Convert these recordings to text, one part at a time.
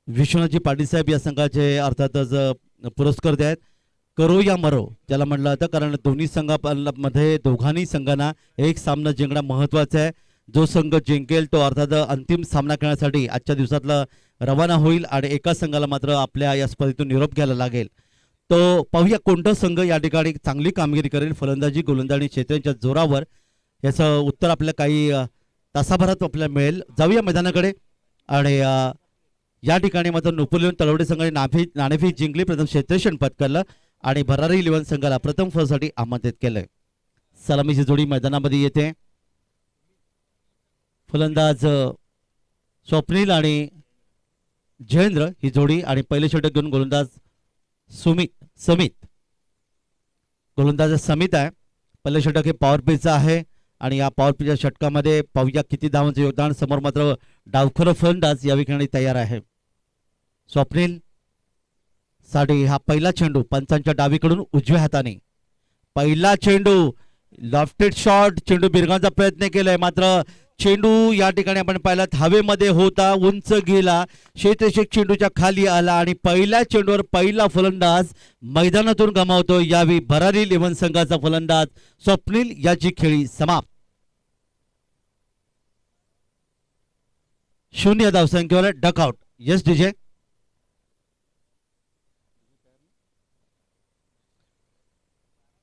विश्वनाथजी पाटील साहेब या संघाचे अर्थातच पुरस्कर्ते आहेत. करो या मरो त्याला म्हटलं जातं, कारण दोन्ही संघामध्ये दोघांनी संघांना एक सामना जिंकणं महत्त्वाचं आहे. जो संघ जिंकेल तो अर्थात अंतिम सामना खेळण्यासाठी आजच्या दिवसातला रवाना होईल आणि एका संघाला मात्र आपल्या या स्पर्धेतून निरोप घ्यायला लागेल. तो पाहूया कोणता संघ या ठिकाणी चांगली कामगिरी करेल. फलंदाजी गोलंदाजी क्षेत्रांच्या जोरावर याचं उत्तर आपल्याला काही तासाभरात आपल्याला मिळेल. जाऊया मैदानाकडे. आणि या ठिकाणी मात्र नोपोलियन तलवडे संघाने नाणेफेक जिंकली, प्रथम क्षेत्ररक्षण पत्करलं आणि भरारी 11 संघाला प्रथम फळसाठी आमंत्रित केलंय. सलामीची जोडी मैदानामध्ये येते. फलंदाज स्वप्नील आणि जयेंद्र ही जोडी आणि पहिले षटक घेऊन गोलंदाज समित गोलंदाज समित आहे. पहिले षटक हे पॉवर प्लेचं आहे आणि या पॉवर प्लेच्या षटकामध्ये पाहूया किती धावांचं योगदान. समोर मात्र डावखुरा फलंदाज या ठिकाणी तयार आहे. स्वप्नील साठी हा पहिला चेंडू पंचांच्या डावीकडून उजव्या हाताने पहिला चेंडू लॉफ्टेड शॉट. चेंडू बिरगांचा प्रयत्न केलाय, मात्र चेंडू या ठिकाणी आपण पाहिला हवेमध्ये होता, उंच गेला, क्षेत्ररक्षक चेंडूच्या खाली आला आणि पहिल्या चेंडूवर पहिला फलंदाज मैदानातून गमावतो. यावेळी भरारी 11 संघाचा फलंदाज स्वप्नील याची खेळी समाप्त. 0 धावसंख्येवर डकआउट. Yes DJ.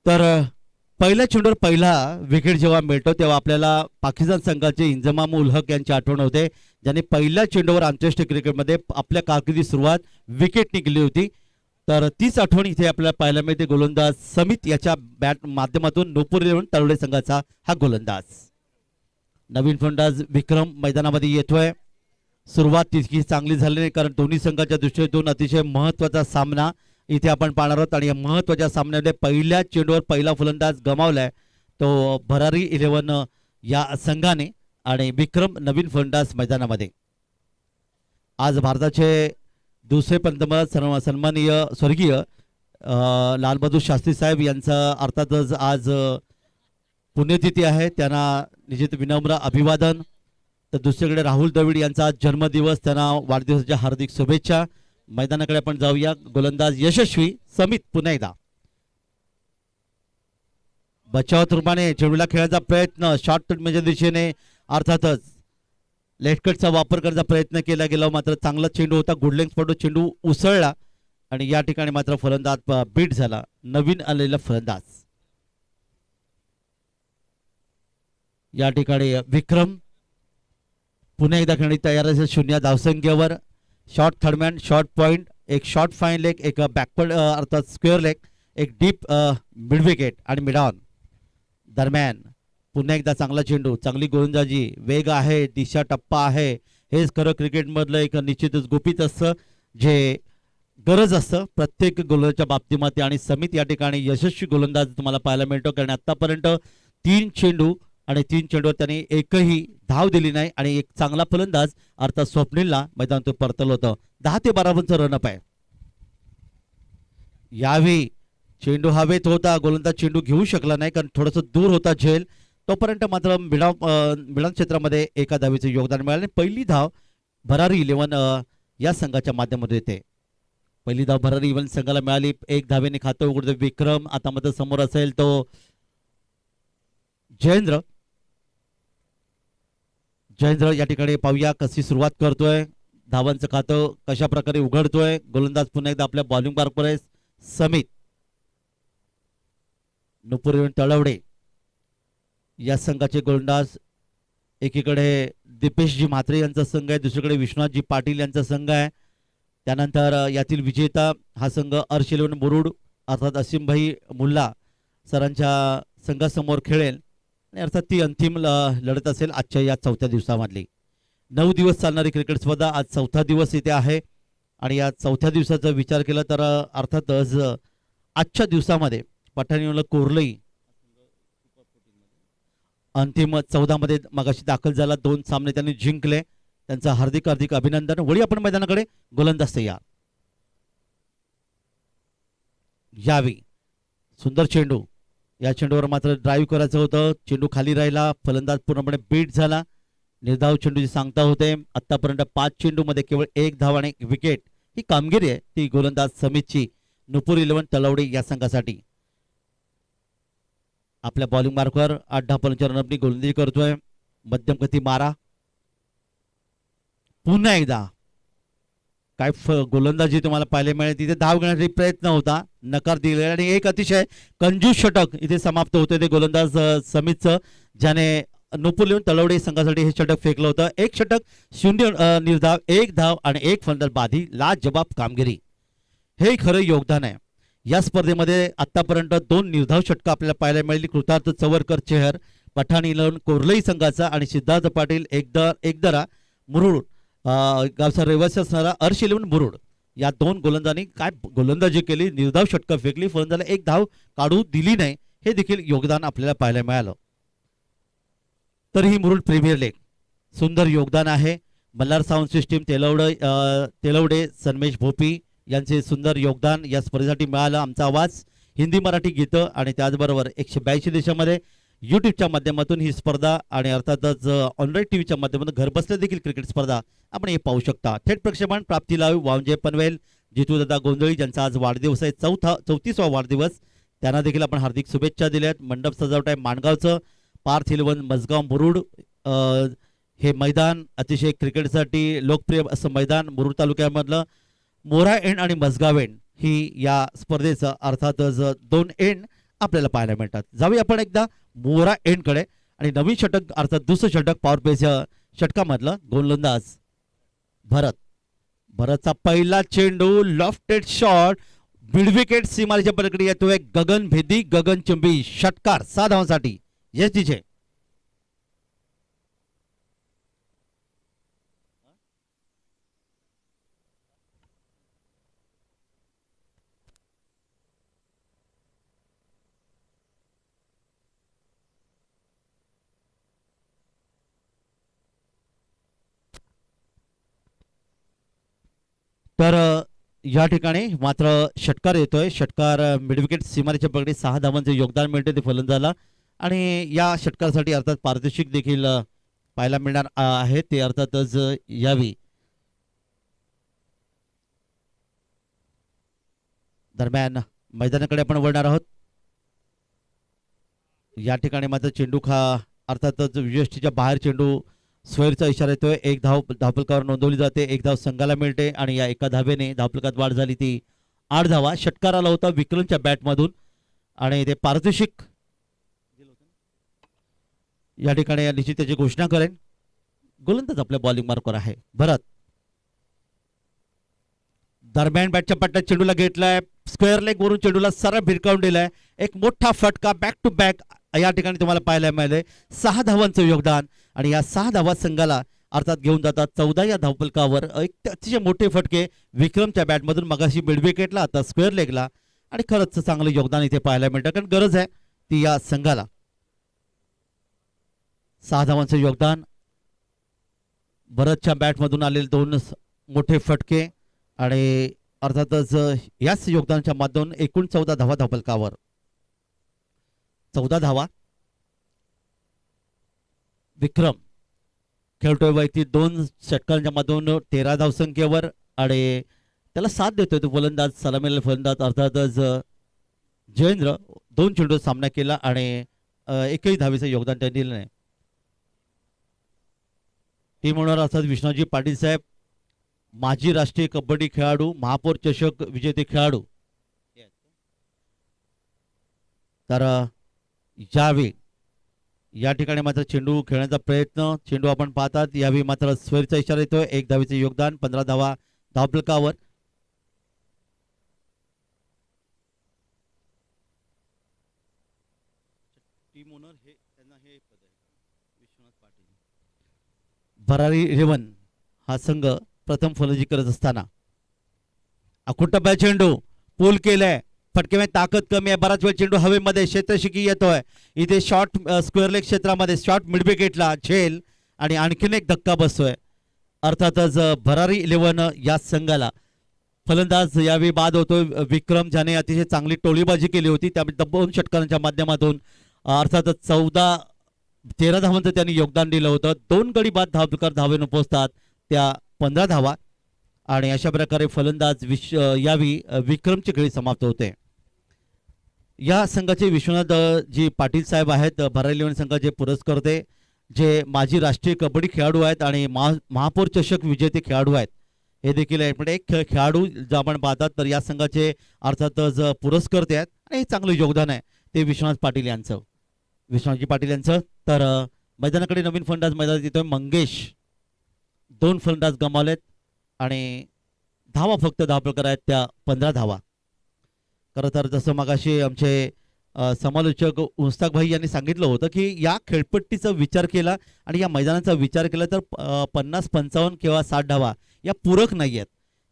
तर पहिल्या चेंडूवर पहिला विकेट जेव्हा मिळतो तेव्हा आपल्याला पाकिस्तान संघाचे इंजमाम उल हक यांची आठवण होते, ज्यांनी पहिल्या चेंडूवर आंतरराष्ट्रीय क्रिकेटमध्ये आपल्या कारकिर्दीची सुरुवात विकेट निघली होती. तर तीच आठवण इथे आपल्याला पाहायला मिळते. गोलंदाज समित याच्या बॅट माध्यमातून नोपोलियन तलवडे संघाचा हा गोलंदाज. नवीन फलंदाज विक्रम मैदानामध्ये येतोय. सुरुवात तितकी चांगली झाली नाही, कारण दोन्ही संघाच्या दृष्टीतून अतिशय महत्त्वाचा सामना इथे आपण पाहणार आहोत. आणि या महत्त्वाच्या सामन्यामध्ये पहिल्या चेंडूवर पहिला फलंदाज गमावलाय तो भरारी 11 या संघाने आणि विक्रम नवीन फलंदाज मैदानामध्ये. आज भारताचे दुसरे पंतप्रधान सन्माननीय स्वर्गीय लालबहादूर शास्त्री साहेब यांचा अर्थातच आज पुण्यतिथी आहे, त्यांना निश्चित विनम्र अभिवादन. तर दुसरीकडे राहुल द्रविड यांचा आज जन्मदिवस, त्यांना वाढदिवसाच्या हार्दिक शुभेच्छा. मैदानाकडे आपण जाऊया. गोलंदाज यशस्वी समित पुन्हा एकदा बचावात रूपाने चेंडूला खेळण्याचा प्रयत्न, शॉर्ट म्हणजे दिशेने अर्थातच लेटकटचा वापर करण्याचा प्रयत्न केला गेला, मात्र चांगला चेंडू होता, गुड लेंथ पडून चेंडू उसळला आणि या ठिकाणी मात्र फलंदाज बीट झाला. नवीन आलेला फलंदाज या ठिकाणी विक्रम पुन्हा एकदा खेळणी तयार असेल. 0 धावसंख्येवर शॉर्ट थर्डमॅन, शॉर्ट पॉइंट, एक शॉर्ट फाईन लेग, एक बॅकवर्ड अर्थात स्क्वेअर लेग, एक डीप मिड विकेट आणि मिड ऑन. दरम्यान पुन्हा एकदा चांगला चेंडू, चांगली गोलंदाजी, वेग आहे, दिशा टप्पा आहे. हेच खरं क्रिकेटमधलं एक निश्चितच गुपित असतं, जे गरज असतं प्रत्येक गोलंदाजच्या बाबतीमध्ये. आणि समित या ठिकाणी यशस्वी गोलंदाज तुम्हाला पाहायला मिळतो, कारण आतापर्यंत 3 चेंडू आणि 3 चेंडूवर त्यांनी एकही धाव दिली नाही आणि एक चांगला फलंदाज अर्थात स्वप्नीलला मैदानातून परतलं होतं. 10 ते 12 रनचं रनअप आहे. यावेळी चेंडू हवेत होता, गोलंदाज चेंडू घेऊ शकला नाही कारण थोडंसं दूर होता झेल. तोपर्यंत मात्र मिळान क्षेत्रामध्ये एका धावेचं योगदान मिळालं. पहिली धाव भरारी 11 या संघाच्या माध्यमातून येते. पहिली धाव भरारी 11 संघाला मिळाली. 1 धावेने खातं उघडतं विक्रम. आता मात्र समोर असेल तो जयेंद्र या ठिकाणी पाहूया कशी सुरुवात करतोय, धावांचं खातं कशा प्रकारे उघडतोय. गोलंदाज पुन्हा एकदा आपल्या बॉलिंग मार्कवर आहे. समित नोपोलियन तळवडे या संघाचे गोलंदाज. एकीकडे दीपेशजी म्हात्रे यांचा संघ आहे, दुसरीकडे विश्वनाथजी पाटील यांचा संघ आहे. त्यानंतर यातील विजेता हा संघ अर्श 11 मुरुड अर्थात असीमभाई मुल्ला सरांच्या संघासमोर खेळेल आणि अर्थात ती अंतिम लढत असेल आजच्या या 4थ्या दिवसामधली. 9 दिवस चालणारी क्रिकेट स्पर्धा आज 4था दिवस इथे आहे. आणि या 4थ्या दिवसाचा विचार केला तर अर्थातच आजच्या दिवसामध्ये पठाणीला कोरलई अंतिम 14 मध्ये मगाशी दाखल झाला. 2 सामने त्यांनी जिंकले, त्यांचं हार्दिक हार्दिक अभिनंदन. वळी आपण मैदानाकडे. गोलंदाज तयार. यावी सुंदर चेंडू, या चेंडूवर मात्र ड्राईव्ह करायचं होतं, चेंडू खाली राहिला, फलंदाज पूर्णपणे बीट झाला. निर्धाव चेंडूची सांगता होते. आतापर्यंत 5 चेंडूमध्ये केवळ 1 धाव आणि 1 विकेट ही कामगिरी आहे ती गोलंदाज समितची नुपूर 11 तलवडे या संघासाठी. आपल्या बॉलिंग मार्कवर 8 धावांच्या रनअपनी गोलंदाजी करतोय. मध्यम गती मारा. पुन्हा एकदा काय गोलंदाजी तुम्हाला पाहायला मिळेल. तिथे धाव घेण्यासाठी प्रयत्न होता, नकार दिले आणि एक अतिशय कंजूस षटक इथे समाप्त होते ते गोलंदाज समितचं, ज्याने नुपूर 11 तलवडे संघासाठी हे षटक फेकलं होतं. एक षटक, 0 निर्धाव, 1 धाव आणि 1 फलंदाज बाद ही लाजबाब कामगिरी. हे खरं योगदान आहे या स्पर्धेमध्ये. आतापर्यंत 2 निर्धाव षटकं आपल्याला पाहायला मिळाली. कृतार्थ चवरकर चेहर पठाण 11 कोर्लई संघाचा आणि सिद्धार्थ पाटील एकदरा मुरुड गावचा रहिवासी असणारा अर्श 11 मुरुड या 2 गोलंदाजांनी काय गोलंदाजी केली. निर्धाव षटकं फेकली, फलंदाजाला 1 धाव काढू दिली नाही. हे देखील योगदान आपल्याला पाहायला मिळालं. तर ही मुरुड प्रीमियर लीग सुंदर योगदान आहे. मल्हार साऊंड सिस्टीम तेलवडे सन्मेश भोपी यांचे सुंदर योगदान या स्पर्धेसाठी मिळालं. आमचा आवाज हिंदी मराठी गीतं आणि त्याचबरोबर 182 देशामध्ये यूट्यूबच्या माध्यमातून ही स्पर्धा आणि अर्थातच ऑनलाईन टीव्हीच्या माध्यमातून घरबसल्या देखील क्रिकेट स्पर्धा आपण हे पाहू शकता. थेट प्रक्षेपण प्राप्ती लाईव्ह वावजे पनवेल जितूदादा गोंधळी ज्यांचा आज वाढदिवस आहे, 34वा वाढदिवस. त्यांना देखील आपण हार्दिक शुभेच्छा दिल्यात. मंडप सजावट आहे माणगावचं. पार्थ 11 मजगाव मुरुड हे मैदान अतिशय क्रिकेटसाठी लोकप्रिय असं मैदान मुरुड तालुक्यामधलं. मोरा एंड आणि मजगाव एंड ही या स्पर्धेचं अर्थातच 2 एंड आपल्याला पाहायला मिळतात. जाऊया आपण एकदा मोरा एंडकडे आणि नवीन षटक अर्थात दुसरं षटक पॉवर प्लेच्या षटकामधलं गोलंदाज भरतचा पहिला चेंडू, लॉफ्टेड शॉट, मिड विकेट सीमारेच्या पलीकडे येतोय. गगनभेदी गगनचुंबी षटकार 6 धावांसाठी. Yes DJ. तर या ठिकाणी मात्र षटकार येतोय. षटकार मिडविकेट सीमारेच्या पकडे 6 धावांचे योगदान मिळते ते फलंदाजाला आणि या षटकारासाठी अर्थात पारितोषिक देखील पाहायला मिळणार आहे. ते अर्थातच यावी. दरम्यान मैदानाकडे आपण वळणार आहोत. या ठिकाणी मात्र चेंडू अर्थातच विजयष्टीच्या बाहेर चेंडू स्क्वेअरचा इशारा येतोय. 1 धाव धावफलकावर नोंदवली जाते. 1 धाव संघाला मिळते आणि या एका धावेने धावफलकात वाढ झाली ती 8 धावा. षटकार आला होता विक्रमच्या बॅटमधून आणि ते पारितोषिक या ठिकाणी निश्चित त्याची घोषणा करेन. गोलंदाज आपल्या बॉलिंग मार्कवर आहे भरत. दरम्यान बॅटच्या पट्ट्यात चेंडूला घेतलाय. स्क्वेअर लेग वरून चेंडूला सरळ भिरकावून दिलाय. एक मोठा फटका बॅक टू बॅक या ठिकाणी तुम्हाला पाहायला मिळाले. 6 धावांचं योगदान आणि या 6 धावा संघाला अर्थात घेऊन जातात 14 या धावफलकावर. एक अतिशय मोठे फटके विक्रमच्या बॅटमधून, मगाशी मिड विकेटला, आता स्क्वेअर लेगला आणि खरंच चांगलं योगदान इथे पाहायला मिळतं कारण गरज आहे ती या संघाला. 6 धावांचं योगदान. भरतच्या बॅटमधून आलेले 2 मोठे फटके आणि अर्थातच याच योगदानाच्या माध्यमातून एकूण 14 धावा धावफलकावर. 14 धावा. विक्रम खेळतोय वैयक्तिक 2 षटकांच्या मधून 13 धावसंख्येवर आणि त्याला साथ देतोय तो फलंदाज, सलामीला फलंदाज अर्थातच जयेंद्र. 2 चेंडू सामना केला आणि एकही धावेचं योगदान त्यांनी दिलं नाही. टीम ओनर अर्थात विष्णूजी पाटील साहेब, माजी राष्ट्रीय कबड्डी खेळाडू, महापौर चषक विजेते खेळाडू. तर यावेळी या ठिकाणी मात्र चेंडू खेळण्याचा प्रयत्न, चेंडू आपण पाहतात यावेळी मात्र स्क्वेअरचा इशारा येतोय. 1 धावेचे योगदान, 15 धावा धावफलकावर. टीम ओनर हे त्यांना हे पद आहे विश्वनाथ पाटील. भरारी 11 हा संघ प्रथम फलंदाजी करत असताना अकुटबा चेंडू पूल केलाय. फटकेमध्ये ताकद कमी आहे. बराच वेळ चेंडू हवेमध्ये क्षेत्रशिकी येतोय. इथे शॉर्ट स्क्वेअर लेग क्षेत्रामध्ये शॉर्ट मिड विकेटला झेल आणि आणखीन एक धक्का बसतोय. अर्थातच भरारी 11 या संघाला फलंदाज यावेळी बाद होतोय विक्रम, ज्याने अतिशय चांगली टोळीबाजी केली होती. त्यामुळे 2 षटकारांच्या माध्यमातून अर्थातच 13 धावांचं त्यांनी योगदान दिलं होतं. 2 गडी बाद धावकर धावेनं पोहोचतात त्या 15 धावा आणि अशा प्रकारे फलंदाज यावी विक्रमची खेळी समाप्त होते. या संघाचे विश्वनाथ जी पाटील साहेब आहेत भरारी इलेव्हन संघाचे पुरस्कर्ते, जे माजी राष्ट्रीय कबड्डी खेळाडू आहेत आणि महापौर चषक विजेते खेळाडू आहेत, हे देखील आहे. पण एक खेळाडू जर आपण पाहतात तर या संघाचे अर्थातच पुरस्कर्ते आहेत आणि हे चांगलं योगदान आहे ते विश्वनाथ पाटील यांचं, विश्वनाथजी पाटील यांचं. तर मैदानाकडे नवीन फलंदाज मैदानात येतोय मंगेश. 2 फलंदाज गमावलेत आणि धावा फक्त धावपळकर आहेत त्या 15 धावा. खरं तर जसं मगाशी आमचे समालोचक उस्ताक भाई यांनी सांगितलं होतं की या खेळपट्टीचा विचार केला आणि या मैदानाचा विचार केला तर 50, 55 किंवा 60 धावा या पूरक नाही आहेत.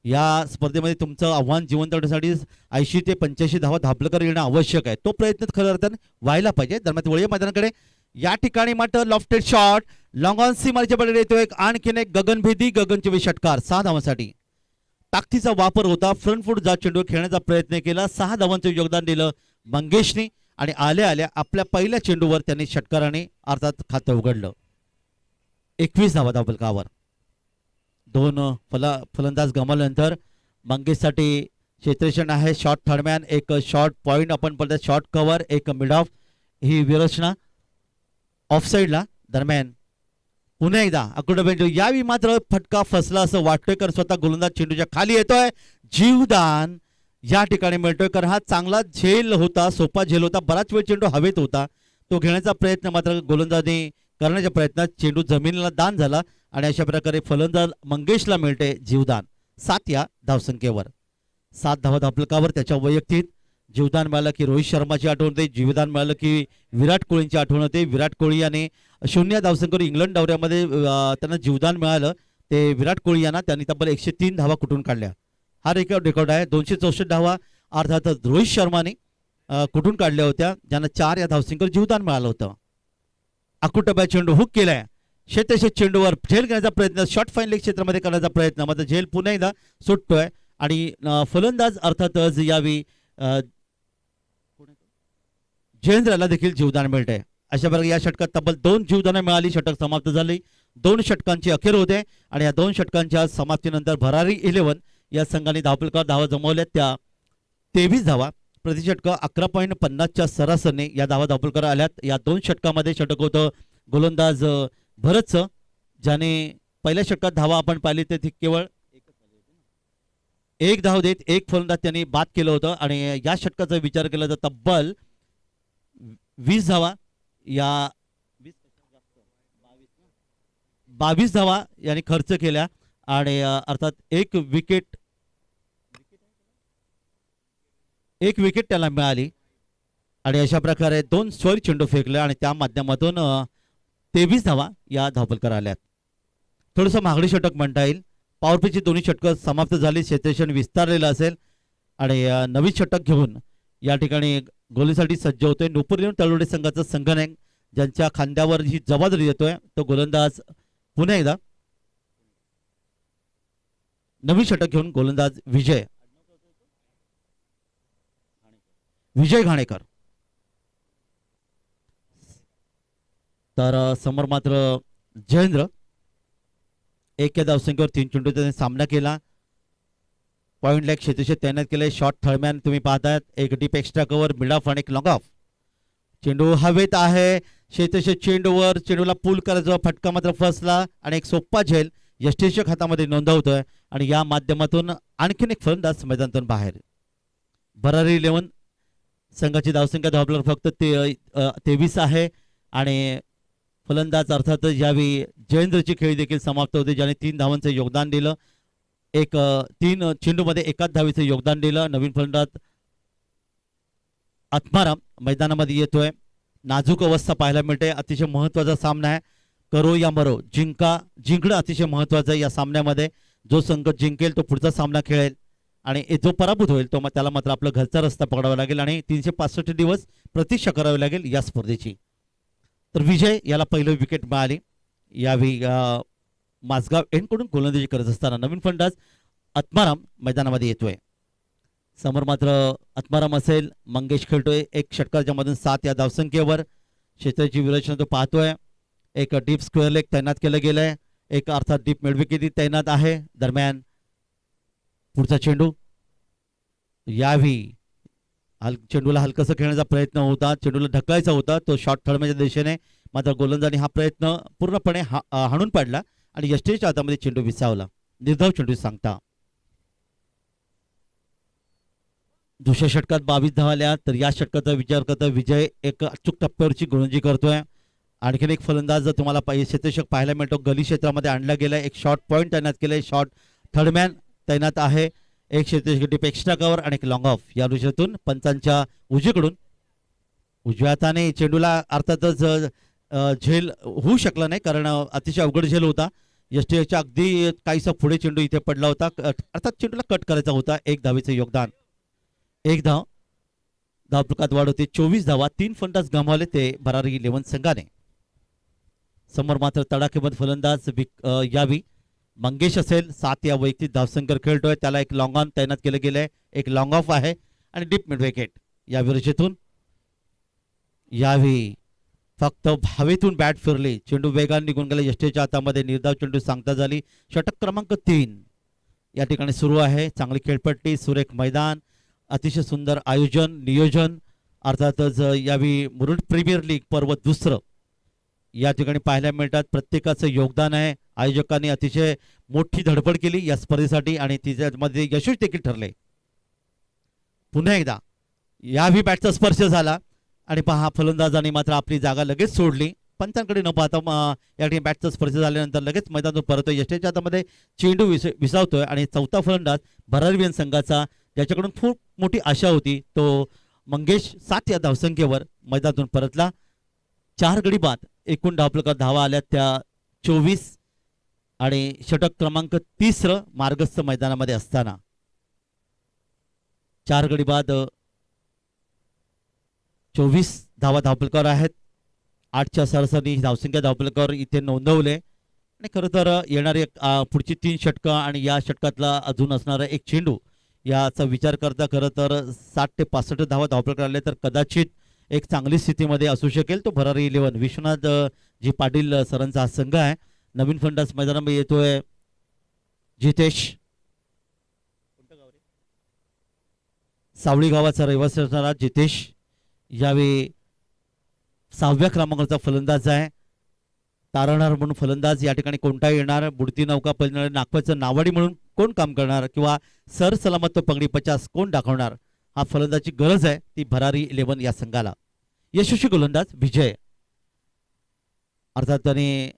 या स्पर्धेमध्ये तुमचं आव्हान जिवंत ठेवण्यासाठी 80 ते 85 धावा धापलकर येणं आवश्यक आहे. तो प्रयत्न खरं अर्थाने व्हायला पाहिजे. दरम्यान वळीया मैदानाकडे या ठिकाणी मात्र लॉफ्टेड शॉट लॉंग ऑन सी मारच्या बळी येतो एक आणखीन एक गगनभेदी गगनचेवी षटकार 6 धावांसाठी. ताकदीचा वापर होता, फ्रंट फूट जात चेंडूवर खेळण्याचा प्रयत्न केला. 6 धावांचं योगदान दिलं मंगेशनी आणि आल्या आल्या आपल्या पहिल्या चेंडूवर त्यांनी षटकाराने अर्थात खातं उघडलं. 21 धावा धावपलकावर. 2 फलंदाज गमावल्यानंतर मंगेशसाठी क्षेत्ररक्षण आहे. शॉर्ट थर्डमॅन, एक शॉर्ट पॉईंट आपण बोलतात, शॉर्ट कव्हर, एक मिड ऑफ ही विरचना ऑफसाईडला. दरम्यान पुन्हा एकदा अकुडबेंडू यावी मात्र फटका फसला असं वाटतोय, कारण स्वतः गोलंदाज चेंडूच्या खाली येतोय. जीवदान या ठिकाणी मिळतोय, कारण हा चांगला झेल होता, सोपा झेल होता. बराच वेळ चेंडू हवेत होता, तो घेण्याचा प्रयत्न मात्र गोलंदाजाने करण्याच्या प्रयत्नात चेंडू जमिनीला दान झाला आणि अशा प्रकारे फलंदाज मंगेशला मिळते जीवदान 7 या धावसंख्येवर. 7 धावा धावपलकावर त्याच्या वैयक्तिक. जीवदान मिळालं की रोहित शर्माची आठवण होते, जीवदान मिळालं की विराट कोहलीची आठवण होते. विराट कोहली याने 0 धावसंख्येवर इंग्लंड दौऱ्यामध्ये त्यांना जीवदान मिळालं. ते विराट कोहली यांना त्यांनी तब्बल 103 धावा कुठून काढल्या. हा रेकॉर्ड आहे. 264 धावा अर्थातच रोहित शर्माने कुठून काढल्या होत्या, ज्यांना 4 या धावसंख्येवर जीवदान मिळालं होतं. अकुटब्या चेंडू हुक केलाय, क्षेत्रक्षेत्र चेंडूवर झेल घेण्याचा प्रयत्न, शॉर्ट फाईन लेग क्षेत्रामध्ये करण्याचा प्रयत्न, मात्र झेल पुन्हा एकदा सुटतोय आणि फलंदाज अर्थातच यावी जयेंद्रला देखील जीवदान मिळतंय. अशा प्रकारे या षटकात तब्बल 2 जीवदानं मिळाली. षटक समाप्त झाली. 2 षटकांची अखेर होते आणि या 2 षटकांच्या समाप्तीनंतर भरारी 11 या संघाने धावपलकावर धावा जमवल्या त्या 23 धावा. प्रति षटक 11.50च्या सरासरीने या धावा धावपलकर आल्यात. या 2 षटकामध्ये षटक होतं गोलंदाज भरतचं, ज्याने पहिल्या षटकात धावा आपण पाहिली ते केवळ 1 धाव देत 1 फलंदाज त्यांनी बाद केलं होतं आणि या षटकाचा विचार केला तर तब्बल 20 धावा या 22 धावा यांनी खर्च केल्या आणि अर्थात एक विकेट त्याला मिळाली आणि अशा प्रकारे 2 स्वर चेंडू फेकले आणि त्या माध्यमातून 23 धावा या धावपलकर आल्यात. थोडंसं महागडी षटक म्हणता येईल. पॉवरप्लेची दोन्ही षटकं समाप्त झाली, क्षेत्ररक्षण विस्तारलेलं असेल आणि नवीन षटक घेऊन या ठिकाणी गोलीसाठी सज्ज होतोय नुपुर तळवडे संघाचा संघनायक, ज्यांच्या खांद्यावर ही जबाबदारी देतोय तो गोलंदाज पुन्हा एकदा नवीन षटक घेऊन गोलंदाज विजय घाणेकर. तर समोर मात्र जयेंद्र 1 या धावसंख्येवर 3 चेंडू त्याने सामना केला. पॉइंट लेग क्षेत्रक्षेत्र तैनात केले. शॉर्ट थर्डमॅन तुम्ही पाहतायत, एक deep extra cover, mid of आणि एक लॉंग ऑफ. चेंडू हवेत आहे, क्षेत्रक्षेत्र चेंडूवर, चेंडूला पुल करायचा, फटका मात्र फसला आणि एक सोपा झेल यष्टीच्या हातामध्ये नोंदवतोय आणि या माध्यमातून आणखीन एक फलंदाज मैदानातून बाहेर. भरारी 11 संघाची धावसंख्या धावपलकर फक्त 23 आहे आणि फलंदाज अर्थातच यावेळी जयेंद्रची खेळी देखील समाप्त होते, ज्याने 3 धावांचं योगदान दिलं. 3 चेंडूमध्ये 1 धावेचं योगदान दिलं. नवीन फलंदाज आत्माराम मैदानामध्ये येतोय. नाजूक अवस्था पाहायला मिळते. अतिशय महत्वाचा सामना आहे. करो या मरो, जिंकणं अतिशय महत्वाचं आहे या सामन्यामध्ये. जो संघ जिंकेल तो पुढचा सामना खेळेल आणि जो पराभूत होईल तो त्याला मात्र आपला घरचा रस्ता पकडावा लागेल आणि 365 दिवस प्रतीक्षा करावी लागेल या स्पर्धेची. तर विजय याला पहिलं विकेट मिळाली. यावेळी माझगाव एंडकडून गोलंदाजी करत असताना नवीन फलंदाज आत्माराम मैदानामध्ये येतोय. समोर मात्र आत्माराम असेल, मंगेश खेळतोय. 1 षटकाच्या मधून 7 या धावसंख्येवर. क्षेत्राची विरचना तो पाहतोय. एक डीप स्क्वेअर लेग तैनात केलं गेलंय. एक अर्थात डीप मिडविकेट तैनात आहे. दरम्यान पुढचा चेंडू यावी चेंडूला हलकसं खेळण्याचा प्रयत्न होता. चेंडूला ढकलायचा होता तो शॉट थळण्याच्या दिशेने, मात्र गोलंदाजाने हा प्रयत्न पूर्णपणे हाणून पाडला आणि यष्टीच्या हातामध्ये चेंडू विसावला. निर्धाव चेंडू सांगता. दुसऱ्या षटकात 22 धावा आल्या, तर या षटकाचा विचार करता विजय एक अचूक टप्प्यावरची गोलंदाजी करतोय. आणखीन एक फलंदाज जर तुम्हाला क्षेत्ररक्षक पाहायला मिळतो, गली क्षेत्रामध्ये आणला गेलाय. एक शॉर्ट पॉईंट तैनात केलाय, शॉर्ट थर्डमॅन तैनात आहे. एक क्षेत्ररक्षक टिप एक्स्ट्रा कव्हर आणि एक लॉंग ऑफ. या दृश्यातून पंचांच्या उजवीकडून उजव्या हाताने चेंडूला अर्थातच झेल होऊ शकला नाही, कारण अतिशय अवघड झेल होता. यष्टीच्या अगदी काहीसा पुढे चेंडू इथे पडला होता, अर्थात चेंडूला कट करायचा होता. एक धावेचे योगदान. एक धाव. धावफलकात वाढ होते 24 धावा. 3 फलंदाज गमावले ते भरारी 11 संघाने. समोर मात्र तडाखेबंद फलंदाज यावी मंगेश असेल. 7 या वैयक्तिक धावसंख्येवर खेळतोय. त्याला एक लॉंग ऑन तैनात केलं गेलंय. एक लॉंग ऑफ आहे आणि डीप मिड विकेट. या विरचेतून यावी फक्त हवेतून बॅट फिरली, चेंडू वेगाने निघून गेला. यष्टीच्या हातामध्ये निर्धाव चेंडू सांगता झाली. षटक क्रमांक 3 या ठिकाणी सुरू आहे. चांगली खेळपट्टी, सुरेख मैदान, अतिशय सुंदर आयोजन नियोजन. अर्थातच यावी मुरुड प्रीमियर लीग पर्व दुसरं या ठिकाणी पाहायला मिळतात. प्रत्येकाचं योगदान आहे. आयोजकांनी अतिशय मोठी धडपड केली या स्पर्धेसाठी आणि तिच्यामध्ये यशस्वी देखील ठरले. पुन्हा एकदा यावी बॅटचा स्पर्श झाला आणि पहा फलंदाजांनी मात्र आपली जागा लगेच सोडली. पंचांकडे न पाहता या ठिकाणी बॅटचा स्पर्श झाल्यानंतर लगेच मैदानातून परतोय. यष्टीच्या हातामध्ये चेंडू विसावतोय आणि चौथा फलंदाज भरारी संघाचा, ज्याच्याकडून खूप मोठी आशा होती, तो मंगेश 7 या धावसंख्येवर मैदानातून परतला. 4 गडी बाद. एकूण धावफलकात धावा आल्या त्या 24 आणि षटक क्रमांक 3 मार्गस्थ मैदानामध्ये असताना 4 गडी बाद 24 धावा धावफलकावर आहेत. 8च्या सरासरी धावसंख्या धावफलकावर इथे नोंदवले. आणि खरं तर येणारी पुढची 3 षटकं आणि या षटकातला अजून असणारा एक चेंडू याचा विचार करता खरं तर 60 ते 65 धावा धावफलकावर आले तर कदाचित एक चांगली स्थितीमध्ये असू शकेल. तो भरारी 11 विश्वनाथ जी पाटील सरांचा हा संघ आहे. नवीन फलंदाज मैदानामध्ये येतोय जितेश. सावळी गावाचा रहिवासी असणारा जितेश यावेळी 6व्या क्रमांकाचा फलंदाज आहे. तारणहार म्हणून फलंदाज या ठिकाणी कोणता येणार, बुडती नौका पळणारे नागपूरचं नावाडी म्हणून कोण काम करणार किंवा सर सलामत तो पगडी 50 कोण दाखवणार, हा फलंदाजी गरज आहे ती भरारी 11 या संघाला. यशस्वी गोलंदाज विजय अर्थात त्याने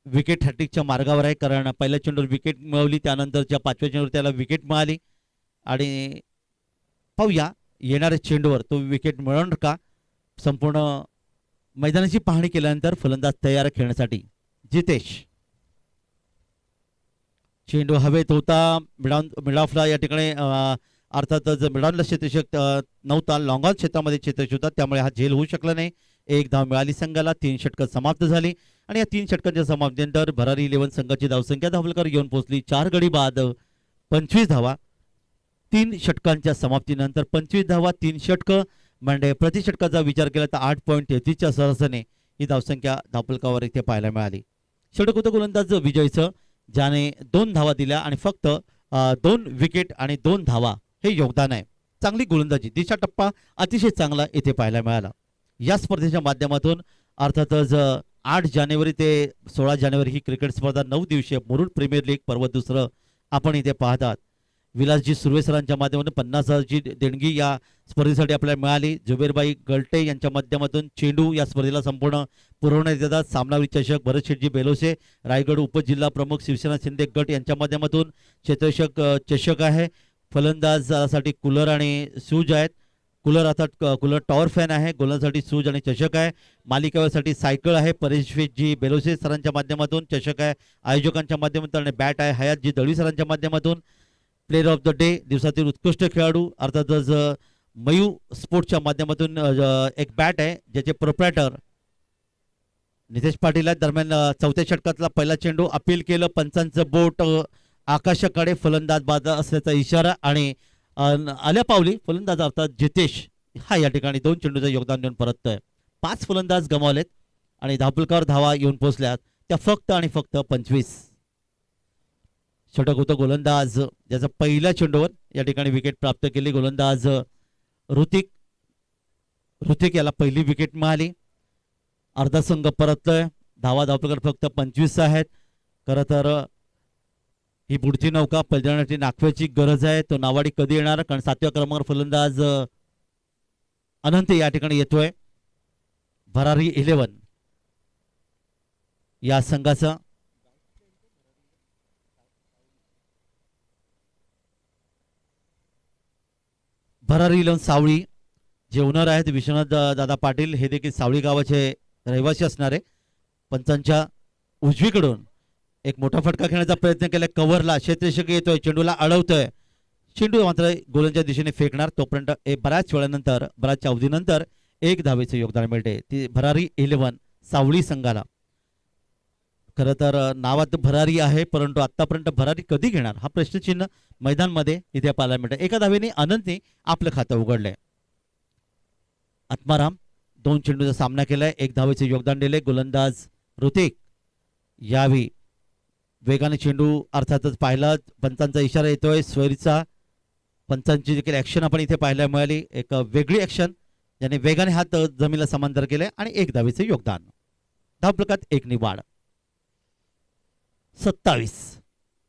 विकेट हॅट्रिकच्या मार्गावर आहे, कारण पहिल्या चेंडूवर विकेट मिळवली, त्यानंतरच्या 5व्या चेंडूवर त्याला विकेट मिळाली. आणि पाहूया येणाऱ्या चेंडूवर तो विकेट मिळवणार का. संपूर्ण मैदानाची पाहणी केल्यानंतर फलंदाज तयार खेळण्यासाठी जितेश. चेंडू हवेत होता, मिडाफला या ठिकाणी अर्थातच मिडानला क्षेत्ररक्षक नव्हता, लॉंगॉन क्षेत्रामध्ये क्षेत्ररक्षक होता, त्यामुळे हा झेल होऊ शकला नाही. एक धाव मिळाली संघाला. 3 षटकं समाप्त झाली आणि या 3 षटकांच्या समाप्तीनंतर भरारी 11 संघाची धावसंख्या धावफलकावर येऊन पोहोचली 4 गडी बाद 25 धावा. 3 षटकांच्या समाप्तीनंतर 25 धावा 3 षटकं म्हणजे प्रति षटकाचा विचार केला तर 8.33च्या सरासरीने ही धावसंख्या धावफलकावर इथे पाहायला मिळाली. षटक होतं गोलंदाज विजयचं, ज्याने 2 धावा दिल्या आणि फक्त 2 विकेट आणि 2 धावा हे योगदान आहे. चांगली गोलंदाजी, दिशा टप्पा अतिशय चांगला इथे पाहायला मिळाला. या स्पर्धेच्या माध्यमातून अर्थातच 8 जानेवारी ते 16 जानेवारी ही क्रिकेट स्पर्धा 9 दिवसीय मुरुड प्रीमियर लीग पर्व दुसरं आपण इथे पाहतात. विलासजी सुर्वे सरांच्या माध्यमातून 50,000ची देणगी या स्पर्धेसाठी आपल्याला मिळाली. जुबेरबाई गलटे यांच्या माध्यमातून चेंडू या स्पर्धेला संपूर्ण पुरवण्यात येतात. सामनावीर चषक भरत शेटजी बेलोसे रायगड उपजिल्हा प्रमुख शिवसेना शिंदे गट यांच्या माध्यमातून क्षेत्ररक्षक चषक आहे. फलंदाजासाठी कूलर आणि शूज आहेत. कूलर अर्थात कूलर टॉवर फॅन आहे. गोलंदाजासाठी शूज आणि चषक आहे. मालिकासाठी सायकल आहे. परेशजी बेलोसे सरांच्या माध्यमातून चषक आहे. आयोजकांच्या माध्यमातून आणि बॅट आहे हयातजी दळवी सरांच्या माध्यमातून. प्लेयर ऑफ द डे दिवसातील उत्कृष्ट खेळाडू अर्थातच मयू स्पोर्ट्सच्या माध्यमातून एक बॅट आहे ज्याचे प्रोप्रायटर नितेश पाटील आहेत. दरम्यान 4थ्या षटकातला पहिला चेंडू अपील केलं, पंचांचं बोट आकाशाकडे, फलंदाज बाद असल्याचा इशारा आणि आल्या पावली फलंदाज अर्थात जितेश हा या ठिकाणी 2 चेंडूचं योगदान देऊन परततोय. 5 फलंदाज गमावलेत आणि धावफलकावर धावा येऊन पोहोचल्यात त्या फक्त आणि फक्त 25. षटक होतं गोलंदाज ज्याचा पहिल्या चेंडूवर या ठिकाणी विकेट प्राप्त केली. गोलंदाज ऋतिक याला पहिली विकेट मिळाली. अर्धा संघ परतलोय. धावा धावफलकावर फक्त 25 आहेत. खरं तर ही पुढची नौका पलटवण्याची नाखव्याची गरज आहे. तो नावाडी कधी येणार, कारण 7व्या क्रमांकावर फलंदाज अनंत या ठिकाणी येतोय. भरारी 11 या संघाचा. भरारी 11 सावळी जे ओनर आहेत विश्वनाथ दादा पाटील हे देखील सावळी गावाचे रहिवासी असणारे. पंचांच्या उजवीकडून एक मोठा फटका खेळण्याचा प्रयत्न केला. कव्हरला क्षेत्ररक्षक येतोय, चेंडूला अडवतोय. चेंडू मात्र गोलंदाजच्या दिशेने फेकणार. तोपर्यंत बऱ्याच वेळानंतर बऱ्याच अवधीनंतर 1 धावेचे योगदान मिळते. ती भरारी 11 सावळी संघाला. खरं तर नावात भरारी आहे, परंतु आतापर्यंत भरारी कधी घेणार हा प्रश्नचिन्ह मैदानमध्ये इथे पाहायला मिळतं. एका धावेने अनंतने आपलं खातं उघडलंय. आत्माराम 2 चेंडूचा सामना केलाय, 1 धावेचे योगदान दिले. गोलंदाज ऋतिक यावी वेगाने चेंडू अर्थातच पाहिला. पंचांचा इशारा येतोय स्वैरीचा. पंचांची देखील ऍक्शन आपण इथे पाहायला मिळाली. एक वेगळी ऍक्शन ज्याने वेगाने हात जमिनीला समांतर केले आणि 1 धावेचे योगदान. धावफलकात 1 ने वाढ. 27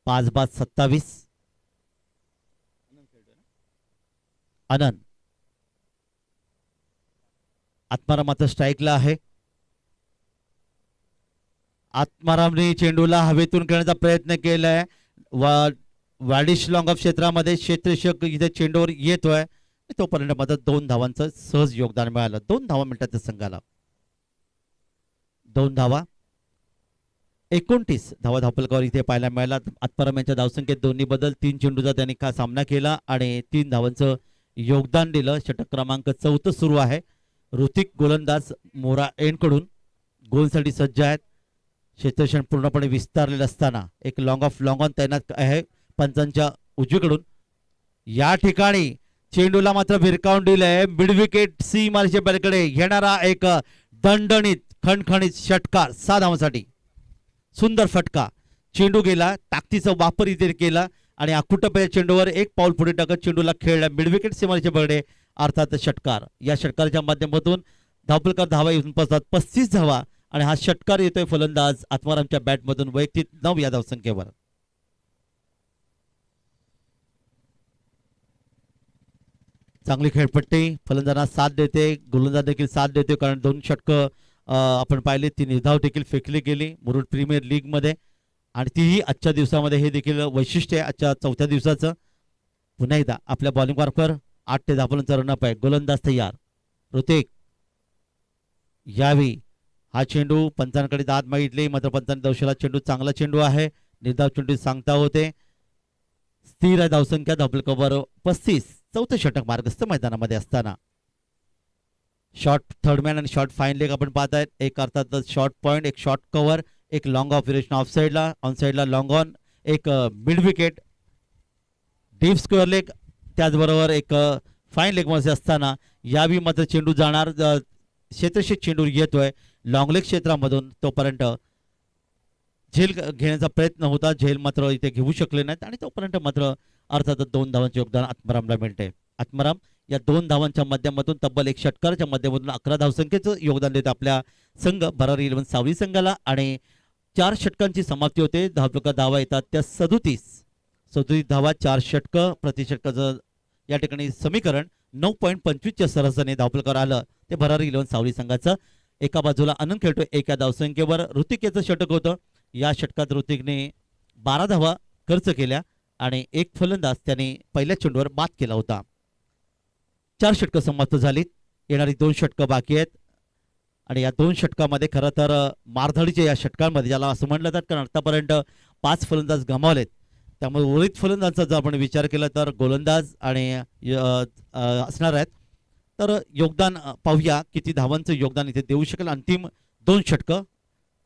5 बाद 27. आनंद आत्माराम मात्र स्ट्राईकला आहे. आत्मारामने चेंडूला हवेतून खेळण्याचा प्रयत्न केलाय. वाडिश लॉंग ऑफ क्षेत्रामध्ये क्षेत्ररक्षक इथे चेंडूवर येतोय. तोपर्यंत मात्र 2 धावांचं सहज योगदान मिळालं. 2 धावा मिळतात त्या संघाला. 2 धावा 29 धावा धावफलकावर इथे पाहायला मिळाला. आत्माराम यांच्या धावसंख्येत दोन्ही बदल. 3 चेंडूचा त्यांनी सामना केला आणि 3 धावांचं योगदान दिलं. षटक क्रमांक 4 सुरू आहे. ऋतिक गोलंदाज मोरा एंडकडून गोलसाठी सज्ज आहेत. क्षेत्ररक्षण पूर्णपणे विस्तारलेलं असताना एक लॉंग ऑन तैनात आहे पंचांच्या उजवीकडून. या ठिकाणी चेंडूला मात्र भिरकावून दिलंय. मिड विकेट सी मार्शे पलीकडे घेणारा एक दणदणीत खणखणीत षटकार 6 धावांसाठी. सुंदर फटका. चेंडू गेला, ताकदीचा वापर इथे केला आणि अकुटप्या चेंडूवर 1 पाऊल पुढे टाकत चेंडूला खेळला. मिड विकेट सीमारेषे पलीकडे अर्थात षटकार. या षटकाराच्या माध्यमातून धावफलकावर धावा येऊन पोहोचतात 35 धावा आणि हा षटकार येतोय फलंदाज आत्मारामच्या बॅटमधून वैयक्तिक 9 या धावसंख्येवर. चांगली खेळपट्टी फलंदाजांना साथ देते. गोलंदाज देखील साथ देते, कारण 2 षटकं आपण पाहिले. 3 निर्धाव देखील फेकली गेली मुरुड प्रीमियर लीग मध्ये आणि तीही आजच्या दिवसामध्ये. हे देखील वैशिष्ट्य आहे आजच्या 4थ्या दिवसाचं. पुन्हा एकदा आपल्या बॉलिंग मार्कवर 8 ते 10 पर्यंत रनअप आहे. गोलंदाज तयार. ऋतिक यावी हा चेंडू पंचांकडे दाद मागितली, मात्र पंचांनी दौशला चेंडू चांगला चेंडू आहे. निर्धाव चेंडू सांगता होते. स्थिर आहे धावसंख्या. धावफलकावर 35. 4थं षटक मार्गस्थ मैदानामध्ये असताना शॉर्ट थर्डमॅन आणि शॉर्ट फाईन लेग आपण पाहत आहेत. एक अर्थात शॉर्ट पॉईंट, एक शॉर्ट कव्हर, एक लॉंग ऑपरेशन ऑफ साईडला, ऑन साईडला लॉंग ऑन, एक mid wicket, deep square leg, त्याचबरोबर एक फाईन लेग मध्ये असताना यावी मात्र चेंडू जाणार. क्षेत्रक्षक चेंडू येतोय लॉंग लेग क्षेत्रामधून. तोपर्यंत झेल घेण्याचा प्रयत्न होता. झेल मात्र इथे घेऊ शकले नाहीत आणि तोपर्यंत मात्र अर्थातच 2 धावांचे योगदान आत्मारामला मिळते. आत्माराम या 2 धावांच्या माध्यमातून तब्बल 1 षटकाराच्या माध्यमातून 11 धावसंख्येचं योगदान देत आपल्या संघ भरारी 11 सावळी संघाला आणि 4 षटकांची समाप्ती होते. धावफलकावर धावा येतात त्या 37 धावा. 4 षटकं प्रति षटकाचं या ठिकाणी समीकरण 9.25च्या सरसाने धावफलकावर आलं ते भरारी 11 सावळी संघाचं. एका बाजूला आनंद खेळतोय एका धावसंख्येवर. ऋतिक याचं षटक होतं. या षटकात ऋतिकने 12 धावा खर्च केल्या आणि 1 फलंदाज त्याने पहिल्या चेंडूवर बाद केला होता. 4 षटकं समाप्त झालीत. येणारी 2 षटकं बाकी आहेत आणि या 2 षटकामध्ये खरं तर मारधाडीच्या या षटकांमध्ये ज्याला असं म्हणलं जातं, कारण आतापर्यंत 5 फलंदाज गमावलेत. त्यामुळे उर्वरित फलंदाजांचा जर आपण विचार केला तर गोलंदाज आणि असणार आहेत. तर योगदान पाहूया किती धावांचं योगदान इथे देऊ शकेल. अंतिम 2 षटकं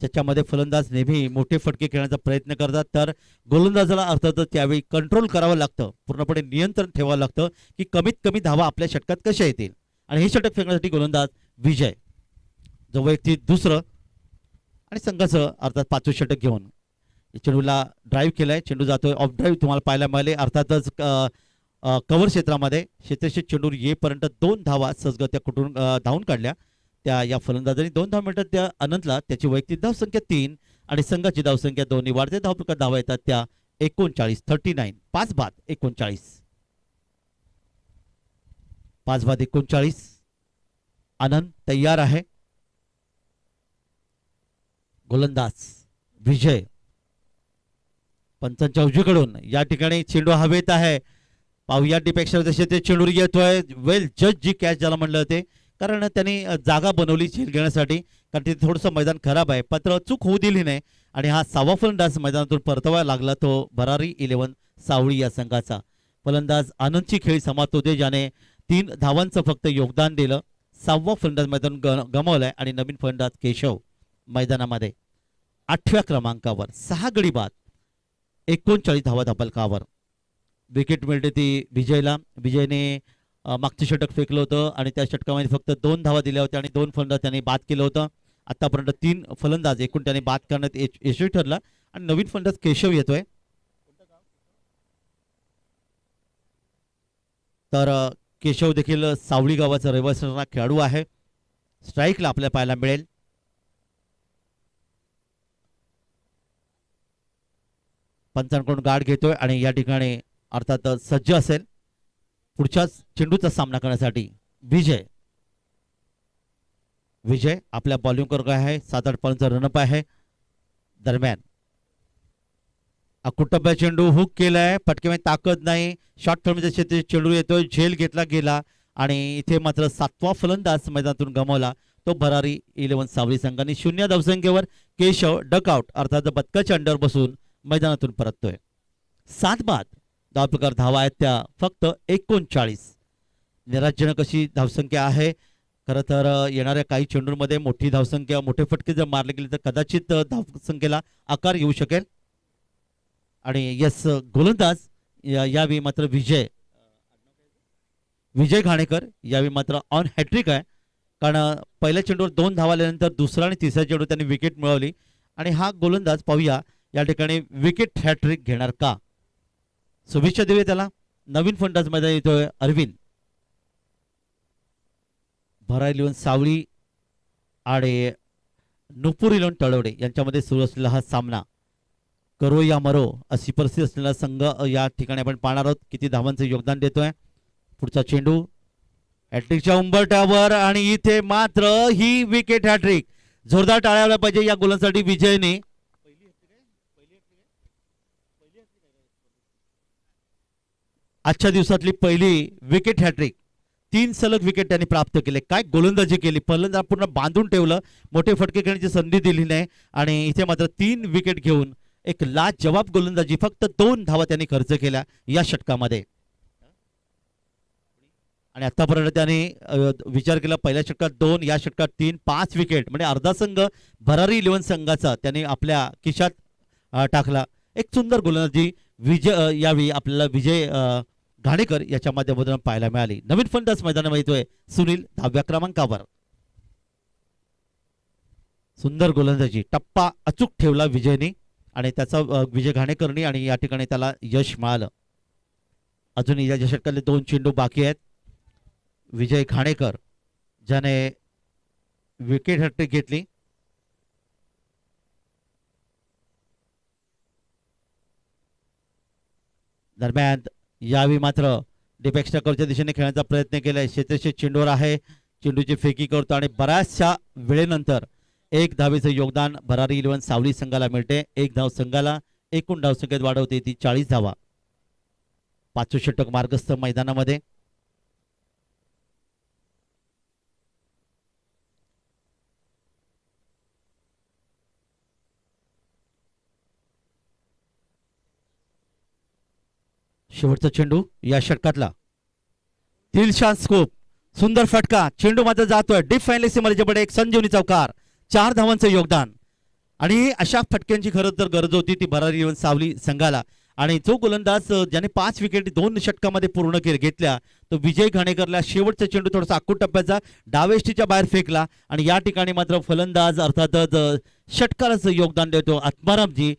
ज्याच्यामध्ये फलंदाज नेहमी मोठे फटके खेळण्याचा प्रयत्न करतात, तर गोलंदाजाला अर्थातच त्यावेळी कंट्रोल करावं लागतं, पूर्णपणे नियंत्रण ठेवावं लागतं की कमीत कमी धावा आपल्या षटकात कशा येतील. आणि हे षटक फेकण्यासाठी गोलंदाज विजय जो वैयक्तिक दुसरं आणि संघाचं अर्थात 5वे षटक घेऊन चेंडूला ड्राईव्ह केलाय. चेंडू जातोय ऑफ ड्राईव्ह तुम्हाला पाहायला मिळाले. अर्थातच कव्हर क्षेत्रामध्ये क्षेत्रक्षेत्र चेंडूर येईपर्यंत 2 धावा सहजगत्या कुठून धावून काढल्या त्या या फलंदाजांनी. 2 धावा मिळतात त्या अनंतला. त्याची वैयक्तिक धावसंख्या 3 आणि संघाची धावसंख्या 2. वाढते धावप्रकार धावा येतात त्या 39 39. 5 बाद 39. 5 बाद 39. आनंद तयार आहे. गोलंदाज विजय पंचांच्या उजवीकडून या ठिकाणी चेंडू हवेत आहे. पाहूया डिपेक्षा जसे ते चेंडू येतोय. वेल जज जी कॅच ज्याला म्हणलं ते, कारण त्यांनी जागा बनवली झेल घेण्यासाठी, कारण तिथे थोडंसं मैदान खराब आहे. मात्र चूक होऊ दिली नाही आणि हा 6वा फलंदाज मैदानातून परतवायला लागला तो भरारी 11 सावळी या संघाचा. फलंदाज आनंदची खेळी समाप्त होते ज्याने 3 धावांचं फक्त योगदान दिलं. 6वा फलंदाज मैदान गमावलाय आणि नवीन फलंदाज केशव मैदानामध्ये 8व्या क्रमांकावर. 6 गडी बाद 39 धावा धापलकावर. विकेट मिळते ती विजयला. विजयने मागचे षटक फेकलं होतं आणि त्या षटकामध्ये फक्त 2 धावा दिल्या होत्या आणि 2 फलंदाज त्यांनी बाद केलं होतं. आतापर्यंत 3 फलंदाज एकूण त्यांनी बाद करण्यात यशस्वी ठरला आणि नवीन फलंदाज केशव येतोय. तर केशव देखील सावळी गावाचा रहिवासी खेळाडू आहे. स्ट्राईकला आपल्याला पाहायला मिळेल. पंचांकडून गाठ घेतोय आणि या ठिकाणी अर्थात सज्ज असेल पुढच्या चेंडूचा सामना करण्यासाठी. विजय विजय आपल्या बॉलिंग करत आहे. 7-8 पॉईंटचा रनअप आहे. दरम्यान कुटुंबा चेंडू हुक केलाय. फटकेमध्ये ताकद नाही. शॉर्ट फॉर्मच्या क्षेत्रात चेंडू येतोय. झेल घेतला गेला आणि इथे मात्र 7वा फलंदाज मैदानातून गमावला तो भरारी 11 सावळी संघाने. 0 धावसंख्येवर केशव डकआउट अर्थात बदकाच्या अंड्यावर बसून मैदानातून परततोय. 7 बाद धावप्रकार धावा आहेत त्या फक्त 39. निराशजनक अशी धावसंख्या आहे. खरं तर येणाऱ्या काही चेंडूंमध्ये मोठी धावसंख्या मोठे फटके जर मारले गेले तर कदाचित धावसंख्येला आकार येऊ शकेल. आणि यस गोलंदाज यावेळी मात्र विजय घाणेकर यावेळी मात्र ऑन हॅट्रिक आहे. कारण पहिल्या चेंडूवर 2 धावा आल्यानंतर दुसरा आणि तिसऱ्या चेंडू त्यांनी विकेट मिळवली आणि हा गोलंदाज पाहूया या ठिकाणी विकेट हॅट्रिक घेणार का. शुभेच्छा देऊया त्याला. नवीन फलंदाज मैदान येतोय अरविंद. भरारी 11 सावळी आणि नुपूर 11 तळवडे यांच्यामध्ये सुरू असलेला हा सामना. करो या मरो अशी परिस्थिती असलेला संघ या ठिकाणी आपण पाहणार आहोत. किती धावांचं योगदान देतोय. पुढचा चेंडू हॅट्रिकच्या उंबरठ्यावर आणि इथे मात्र ही विकेट हॅट्रिक. जोरदार टाळ्या पाहिजे या गोलांसाठी. विजयने आजच्या दिवसातली पहिली विकेट हॅट्रिक. 3 सलग विकेट त्यांनी प्राप्त केले. काय गोलंदाजी केली. फलंदाज पूर्ण बांधून ठेवलं. मोठे फटके खेळण्याची संधी दिली नाही आणि इथे मात्र 3 विकेट घेऊन एक लाजवाब गोलंदाजी. फक्त 2 धावा त्यांनी खर्च केल्या या षटकामध्ये आणि आतापर्यंत त्याने विचार केला पहिल्या षटकात 2 या षटकात 3 5 विकेट म्हणजे अर्धा संघ भरारी 11 संघाचा त्यांनी आपल्या खिशात टाकला. एक सुंदर गोलंदाजी विजय यावेळी आपल्याला विजय घाणेकर याच्या माध्यमातून पाहायला मिळाली. नवीन फलंदाज मैदानामध्ये येतोय सुनील 10व्या क्रमांकावर. सुंदर गोलंदाजी. टप्पा अचूक ठेवला विजयने आणि त्याचा विजय घाणेकरनी आणि या ठिकाणी त्याला यश मिळालं. अजून या षटकातले 2 चेंडू बाकी आहेत. विजय घाणेकर ज्याने विकेट हॅट्रिक घेतली. दरम्यान यावेळी मात्र डिपेक्स्टा कवरच्या दिशेने खेळण्याचा प्रयत्न केलाय. क्षेत्रक्षेत्र चेंडूवर आहे. चेंडूची फेकी करतो आणि बऱ्याचशा वेळेनंतर 1 धावेचं योगदान भरारी 11 सावळी संघाला मिळते. 1 धाव संघाला एकूण धावसंख्येत वाढवते ती 40 धावा. 5वे षटक मार्गस्थ मैदानामध्ये. शेवटचा चेंडू या षटकातला. दिलशान स्कोप. सुंदर फटका. चेंडू मात्र जातोय डीप फायनलिस्ट मध्ये. एक संजीवनी चौकार. 4 धावांचं योगदान आणि अशा फटक्यांची खरंच तर गरज होती ती भरारी 11 सावली संघाला. आणि जो गोलंदाज ज्याने 5 विकेट 2 षटकामध्ये पूर्ण घेतल्या तो विजय घाणेकरला शेवटचा चेंडू थोडासा आखूड टप्प्याचा डावेष्टीच्या बाहेर फेकला आणि या ठिकाणी मात्र फलंदाज अर्थातच षटकाराच योगदान देतो आत्मारामजी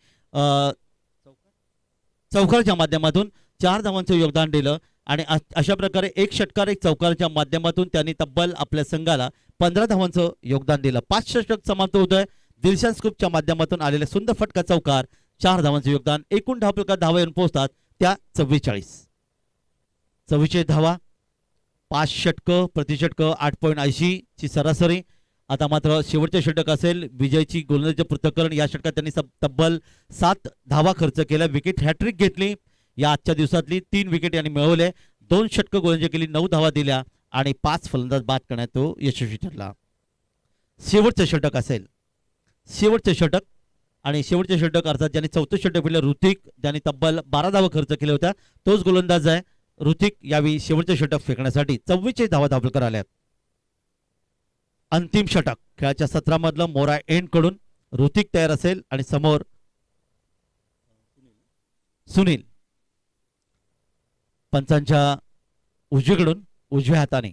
चौकाराच्या माध्यमातून 4 धावांचं योगदान दिलं आणि अशा प्रकारे एक षटकार एक चौकाराच्या माध्यमातून त्यांनी तब्बल आपल्या संघाला 15 धावांचं योगदान दिलं. 5 षटक समाप्त होतोय. दिलशान स्कूपच्या माध्यमातून आलेला सुंदर फटका चौकार 4 धावांचं योगदान. एकूण धावा येऊन पोहोचतात त्या 44 धावा 5 षटक प्रति षटक 8.80 ची सरासरी. आता मात्र शेवटचे षटक असेल विजयची गोलंदाजीचे पृथक्करण. या षटकात त्यांनी तब्बल 7 धावा खर्च केल्या. विकेट हॅट्रिक घेतली या आजच्या दिवसातली. 3 विकेट यांनी मिळवले. 2 षटक गोलंदाजी केली 9 धावा दिल्या आणि 5 फलंदाज बाद करण्यात तो यशस्वी ठरला. शेवटचे षटक असेल शेवटचे षटक आणि शेवटचे षटक अर्थात ज्यांनी 4थं षटक फिरलं ऋतिक ज्यांनी तब्बल 12 धावा खर्च केल्या होत्या तोच गोलंदाज आहे ऋतिक. यावेळी शेवटचे षटक फेकण्यासाठी 44 धावा दाखल आल्यात. अंतिम षटक खेळाच्या 17 मोरा एंड कडून ऋतिक तयार असेल आणि समोर सुनील. पंचांच्या उजवीकडून उजव्या हाताने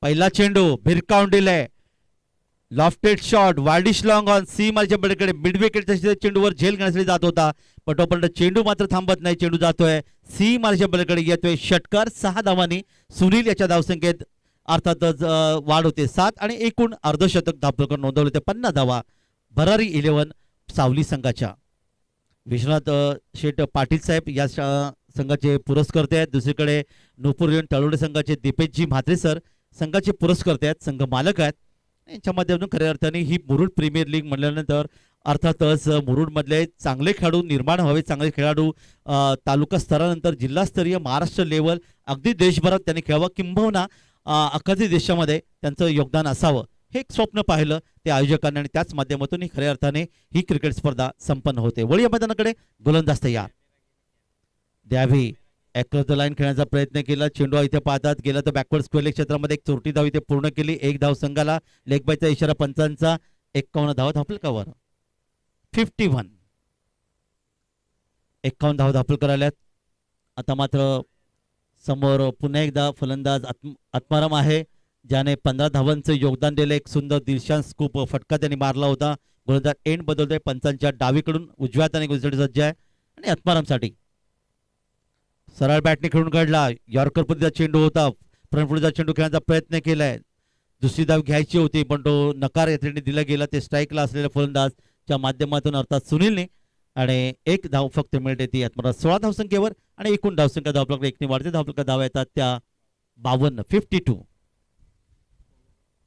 पहिला चेंडू भिरकावून दिलाय. लॉफ्टेड शॉट वार्डिश लॉंग ऑन सी मालच्या बळीकडे मिड विकेट चेंडूवर झेल घेण्यासाठी जात होता. पटोपट चेंडू मात्र थांबत नाही. चेंडू जातोय सी मालच्या बळीकडे येतोय. षटकार 6 धावांनी सुनील याच्या धावसंख्येत अर्थातच वाढ होते 7 आणि एकूण अर्धशतक धावफलक नोंदवले ते 50 धावा. भरारी 11 सावली संघाच्या. विश्वनाथ शेठ पाटील साहेब या संघाचे पुरस्कर्ते आहेत. दुसरीकडे नूपूर तळवडे संघाचे दीपेशजी म्हात्रे सर संघाचे पुरस्कर्ते आहेत संघ मालक आहेत. यांच्या माध्यमातून खऱ्या अर्थाने ही मुरुड प्रीमियर लीग म्हणल्यानंतर अर्थातच मुरुडमधले चांगले खेळाडू निर्माण व्हावे. चांगले खेळाडू तालुका स्तरानंतर जिल्हास्तरीय महाराष्ट्र लेवल अगदी देशभरात त्यांनी खेळावं किंबहुना अख्खा देशामध्ये त्यांचं योगदान असावं हे एक स्वप्न पाहिलं ते आयोजकांनी आणि त्याच माध्यमातून खऱ्या अर्थाने ही क्रिकेट स्पर्धा संपन्न होते. वळी या मैदानाकडे गोलंदाज तयार द्यावी अक्रॉस द लाईन खेळण्याचा प्रयत्न केला. चेंडू इथे पाहतात गेला तर बॅकवर्ड स्क्वेअर लेग क्षेत्रामध्ये एक चोरटी धाव इथे पूर्ण केली. 1 धाव संघाला. लेग बायचा इशारा पंचांचा. 51 धावा धापलकावर 51 धावा धापलकर आल्यात. आता मात्र समोर पुन्हा एकदा फलंदाज आत्माराम आहे ज्याने 15 धावांचं योगदान दिलं. एक सुंदर दिलशान स्कूप फटका त्यांनी मारला होता. गोलंदाज एंड बदलतोय. पंचांच्या डावीकडून उजव्या हाताने गोलंदाजी सज्ज आहे आणि आत्मारामसाठी सरळ बॅटने खेळून काढला. यॉर्कर पद्धतीचा चेंडू होता. फ्रंटफुटचा चेंडू खेळण्याचा प्रयत्न केलाय. दुसरी धाव घ्यायची होती पण तो नकार यात्रेने दिला गेला. ते स्ट्राईकला असलेल्या फलंदाजच्या माध्यमातून अर्थात सुनीलने आणि 1 धाव फक्त मिळते ती आत्माराम 16 धावसंख्येवर आणि एकूण धावसंख्या धावफलक 1ने वाढते. धावफलक धावा येतात त्या 52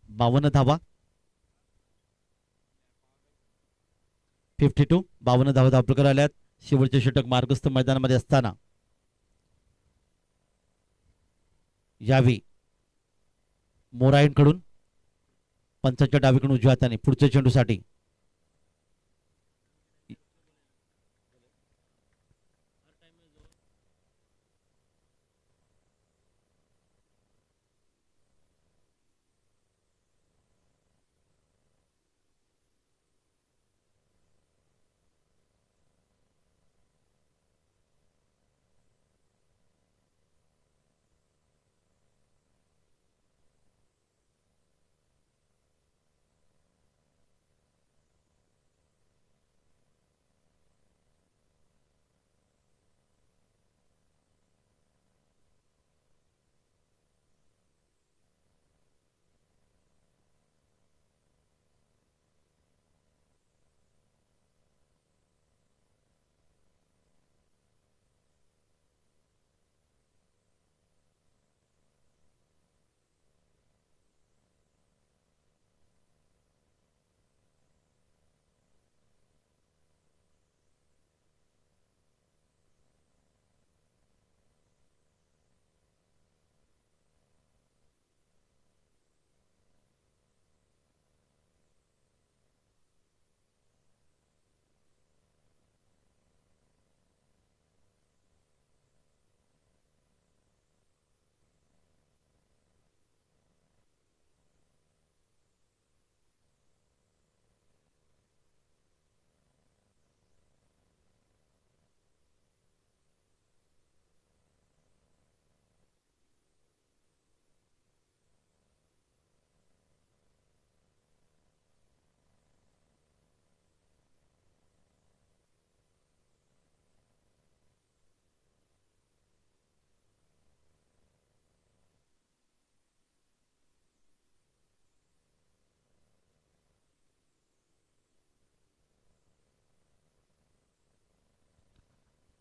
52 धावा 52 धावा धावफलकर आल्यात. शेवटचे षटक मार्गस्थ मैदानामध्ये असताना यावी मोराईनकडून पंचांच्या डावीकडून उजव्या हाताने पुढच्या चेंडूसाठी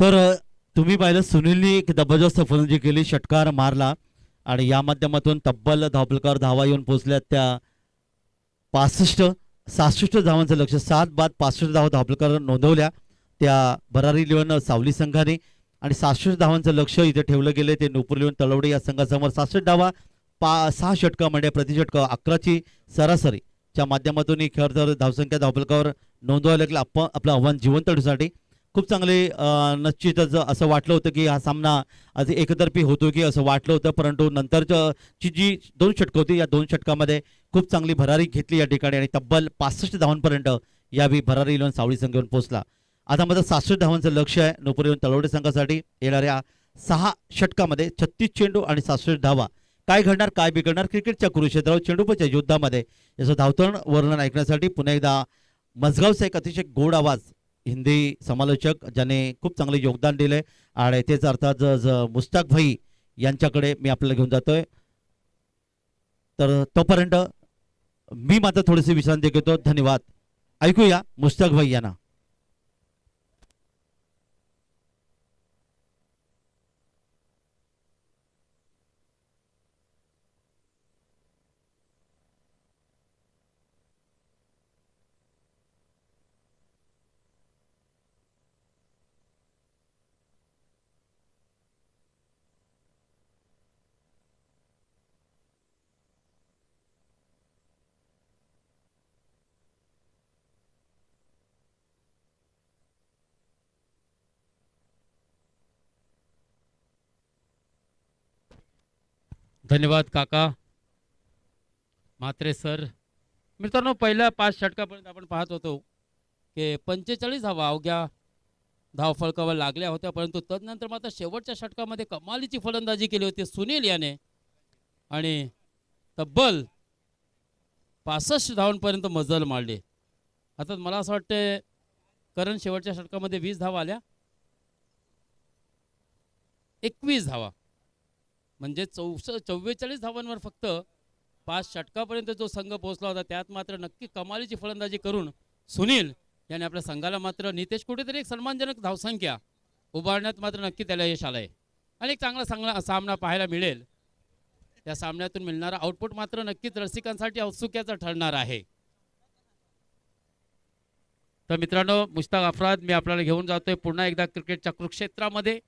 तर तुम्ही पाहिलं सुनीलनी एक जबरदस्त फलंदाजी केली, षटकार मारला आणि या माध्यमातून तब्बल धावपलकावर धावा येऊन पोहोचल्या त्या 65-66 धावांचं लक्ष, 7 बाद 65 धावा धावपलकावर नोंदवल्या त्या भरारी इलेव्हन सावली संघाने आणि 66 धावांचं लक्ष इथे ठेवलं गेलं ते नुपूर इलेव्हन तलवडे या संघासमोर. 66 धावा 6 षटका म्हणजे प्रतिषटक 11ची सरासरीच्या माध्यमातून ही खेळाडू धावसंख्या धावपलकावर नोंदवायला लागला. आपलं आव्हान जिवंत ठेवण्यासाठी खूप चांगले निश्चितच असं वाटलं होतं की हा सामना आज एकतर्फी होतो की असं वाटलं होतं, परंतु नंतरची जी 2 षटकं होती या 2 षटकामध्ये खूप चांगली भरारी घेतली या ठिकाणी आणि तब्बल 65 धावांपर्यंत यावेळी भरारी इलेव्हन सावळी संघ येऊन पोहोचला. आता माझं 66 धावांचं लक्ष आहे नुपूर इलेव्हन तलवडे संघासाठी. येणाऱ्या 6 षटकामध्ये 36 चेंडू आणि 66 धावा. काय घडणार काय बिघडणार क्रिकेटच्या कुरुक्षेत्रावर चेंडूपच्या युद्धामध्ये याचं धावतण वर्णन ऐकण्यासाठी पुन्हा एकदा मजगावचा एक अतिशय गोड आवाज हिंदी समालोचक ज्याने खूप चांगले योगदान दिले आणि तेच अर्थात मुस्ताक भाई यांच्याकडे मी आपल्याला घेऊन जातोय. तर तोपर्यंत मी मात्र थोडीशी विश्रांती घेतो. धन्यवाद. ऐकूया मुस्ताक भाई यांना. धन्यवाद काका म्हात्रे सर. मित्रांनो, पहिल्या 5 षटकापर्यंत आपण पाहत होतो की 45 धावा अवघ्या धावफलकावर लागल्या होत्या, परंतु तदनंतर मात्र शेवटच्या षटकामध्ये कमालीची फलंदाजी केली होती सुनील याने आणि तब्बल 65 धावांपर्यंत मजल मारली. आता मला असं वाटतं कारण शेवटच्या षटकामध्ये 20 धावा आल्या, 21 धावा म्हणजे 44 धावांवर फक्त 5 षटकापर्यंत जो संघ पोहोचला होता. त्यात मात्र नक्की कमालीची फलंदाजी करून सुनील याने आपल्या संघाला मात्र नितेश कुठेतरी एक सन्मानजनक धावसंख्या उभारण्यात मात्र नक्की त्याला यश आलंय आणि एक चांगला सामना पाहायला मिळेल. त्या सामन्यातून मिळणारा आउटपुट मात्र नक्कीच रसिकांसाठी औत्सुक्याचा ठरणार आहे. तर मित्रांनो, मुश्ताक अफराद मी आपल्याला घेऊन जातोय पुन्हा एकदा क्रिकेटच्या कुरुक्षेत्रामध्ये,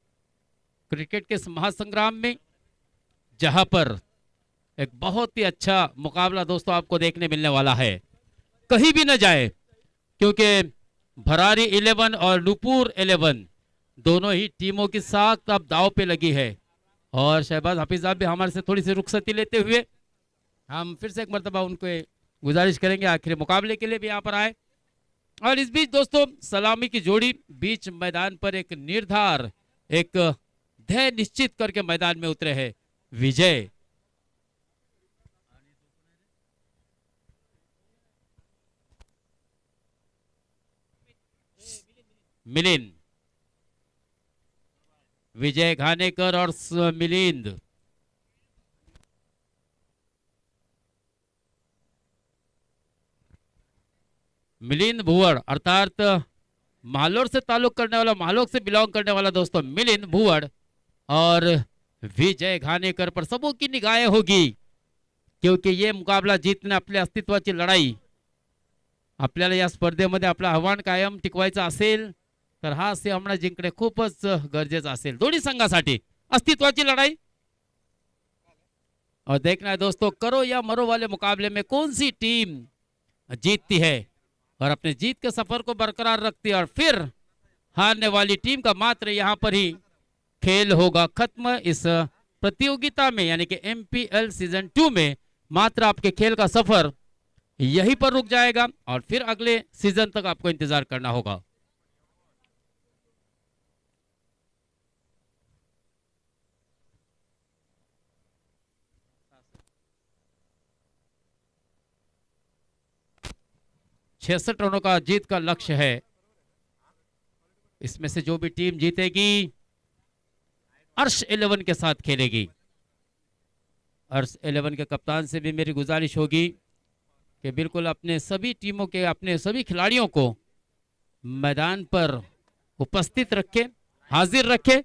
क्रिकेट के महासंग्राम में, जहां पर एक बहुत ही अच्छा मुकाबला दोस्तों आपको देखने मिलने वाला है. कहीं भी न जाए क्योंकि भरारी 11 और नुपूर 11 दोनों ही टीमों की साख अब दाव पे लगी है और शहबाज हाफिज साहब भी हमारे से थोड़ी सी रुखसती लेते हुए हम फिर से एक मरतबा उनको गुजारिश करेंगे आखिरी मुकाबले के लिए भी यहाँ पर आए. और इस बीच दोस्तों सलामी की जोड़ी बीच मैदान पर एक निर्धार एक ध्येय निश्चित करके मैदान में उतरे हैं. विजय मिलिंद, विजय घानेकर और मिलिंद. मिलिंद भुवड़ अर्थात मालोर से ताल्लुक करने वाला, मालोक से बिलोंग करने वाला दोस्तों मिलिंद भुवड़ और विजय घानेकर पर सबों की निगाहें होगी क्योंकि ये मुकाबला जीतने आपल्या अस्तित्वाची लढाई आपल्याला या स्पर्धेमध्ये आपलं आव्हान कायम टिकवायचं असेल तर हा सामना जिंकणे खूपच गरजेचं असेल दोन्ही संघासाठी. अस्तित्वाची लड़ाई और देखना है दोस्तों करो या मरो वाले मुकाबले में कौन सी टीम जीतती है और अपने जीत के सफर को बरकरार रखती है और फिर हारने वाली टीम का मात्र यहाँ पर ही खेल होगा खत्म. इस प्रतियोगिता में यानी कि MPL सीजन 2 में मात्र आपके खेल का सफर यहीं पर रुक जाएगा और फिर अगले सीजन तक आपको इंतजार करना होगा. छह रनों का जीत का लक्ष्य है. इसमें से जो भी टीम जीतेगी अर्श 11 के साथ खेलेगी. अर्श 11 के कप्तान से भी मेरी गुजारिश होगी कि बिल्कुल अपने सभी टीमों के अपने सभी खिलाड़ियों को मैदान पर उपस्थित रखें हाजिर रखे,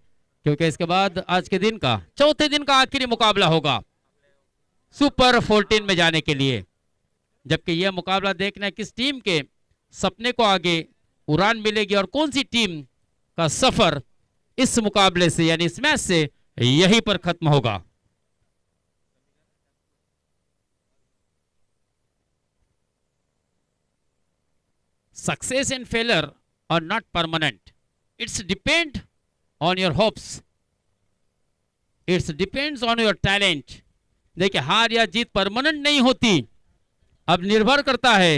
क्योंकि इसके बाद आज के दिन का चौथे दिन का आखिरी मुकाबला होगा सुपर 14 में जाने के लिए। जबकि यह मुकाबला देखना है किस टीम के सपने को आगे उड़ान मिलेगी और कौन सी टीम का सफर इस मुकाबले से यानी इस मैच से यहीं पर खत्म होगा। Success and failure are not permanent. It's depend on your hopes. It depends on your talent. देखिए हार या जीत परमानेंट नहीं होती, अब निर्भर करता है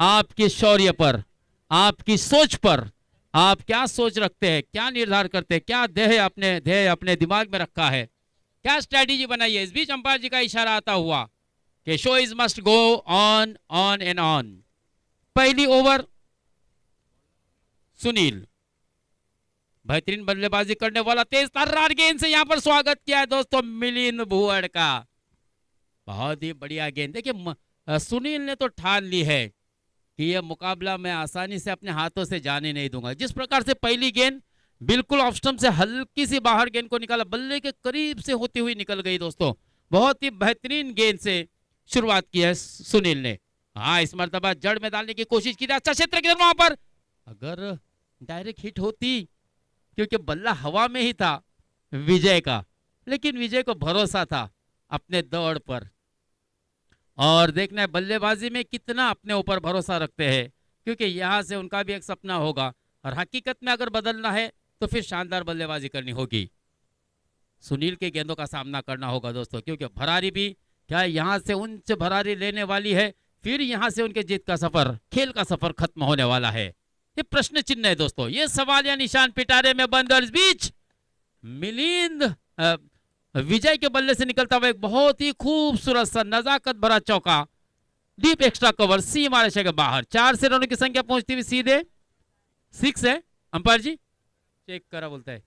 आपके शौर्य पर, आपकी सोच पर। आप क्या सोच रखते हैं, क्या निर्धार करते हैं, क्या ध्येय अपने दिमाग में रखा है, क्या स्ट्रेटेजी बनाई है। इस बीच अंपायर जी का इशारा आता हुआ कि show is must go on on and on. पहली ओवर सुनील बेहतरीन बल्लेबाजी करने वाला तेज तर्रार गेंद से यहां पर स्वागत किया है दोस्तों मिलिंद भुवड़ का। बहुत ही बढ़िया गेंद। देखिए सुनील ने तो ठान ली है कि यह मुकाबला मैं आसानी से अपने हाथों से जाने नहीं दूंगा। जिस प्रकार से पहली गेंद बिल्कुल ऑफ स्टंप से हल्की सी बाहर गेंद को निकाला, बल्ले के करीब से होती हुई निकल गई दोस्तों। बहुत ही बेहतरीन गेंद से शुरुआत की है सुनील ने। हाँ, इस मर्तबा जड़ में डालने की कोशिश की थी, अच्छा क्षेत्र की तरफ वहां पर अगर डायरेक्ट हिट होती, क्योंकि बल्ला हवा में ही था विजय का, लेकिन विजय को भरोसा था अपने दौड़ पर। और देखना है बल्लेबाजी में कितना अपने ऊपर भरोसा रखते हैं, क्योंकि यहां से उनका भी एक सपना होगा और हकीकत में अगर बदलना है तो फिर शानदार बल्लेबाजी करनी होगी। सुनील के गेंदों का सामना करना होगा दोस्तों, क्योंकि भरारी भी क्या यहां से उच्च भरारी लेने वाली है, फिर यहां से उनके जीत का सफर, खेल का सफर खत्म होने वाला है। ये प्रश्न चिन्ह है दोस्तों, ये सवाल या निशान पिटारे में बंद। और इस बीच मिलिंद विजय के बल्ले से निकलता हुआ एक बहुत ही खूबसूरत सा नजाकत भरा चौका, डीप एक्स्ट्रा कवर, सीमा रेखा के बाहर। 4 से रनों की संख्या पहुंचती हुई सीधे 6 है। अंपायर जी चेक करा बोलता है।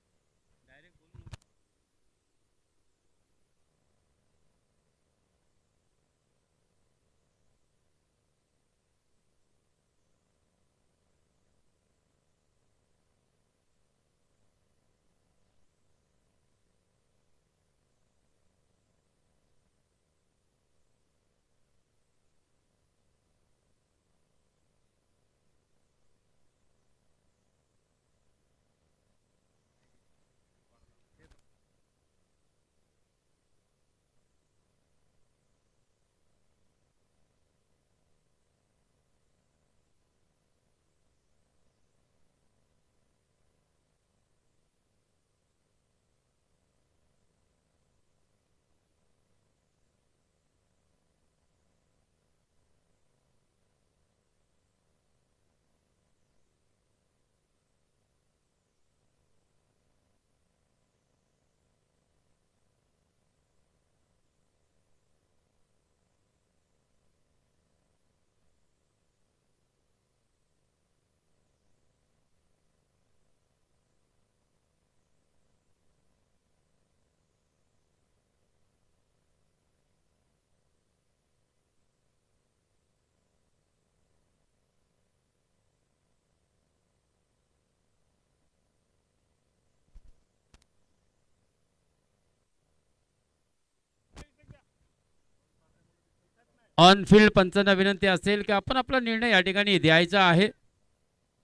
ऑन फील्ड पंचांना विनंती असेल की आपण आपला निर्णय या ठिकाणी द्यायचा आहे,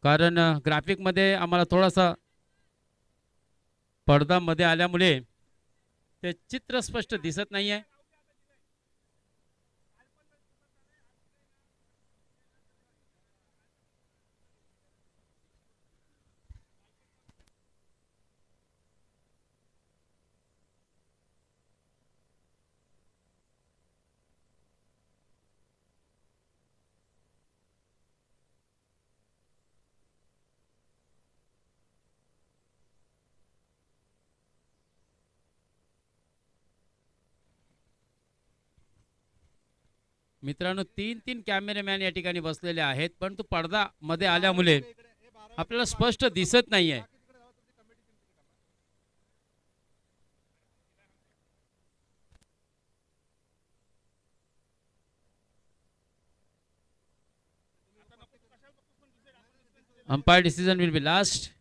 कारण ग्राफिक मध्ये आम्हाला थोडासा पडदा मध्ये आल्यामुळे ते चित्र स्पष्ट दिसत नाहीये। मित्रांनो 3 कॅमेरामॅन या ठिकाणी बसलेले आहेत, परंतु पडदा मध्ये आल्यामुळे आपल्याला स्पष्ट दिसत नाहीये। Umpire decision will be last.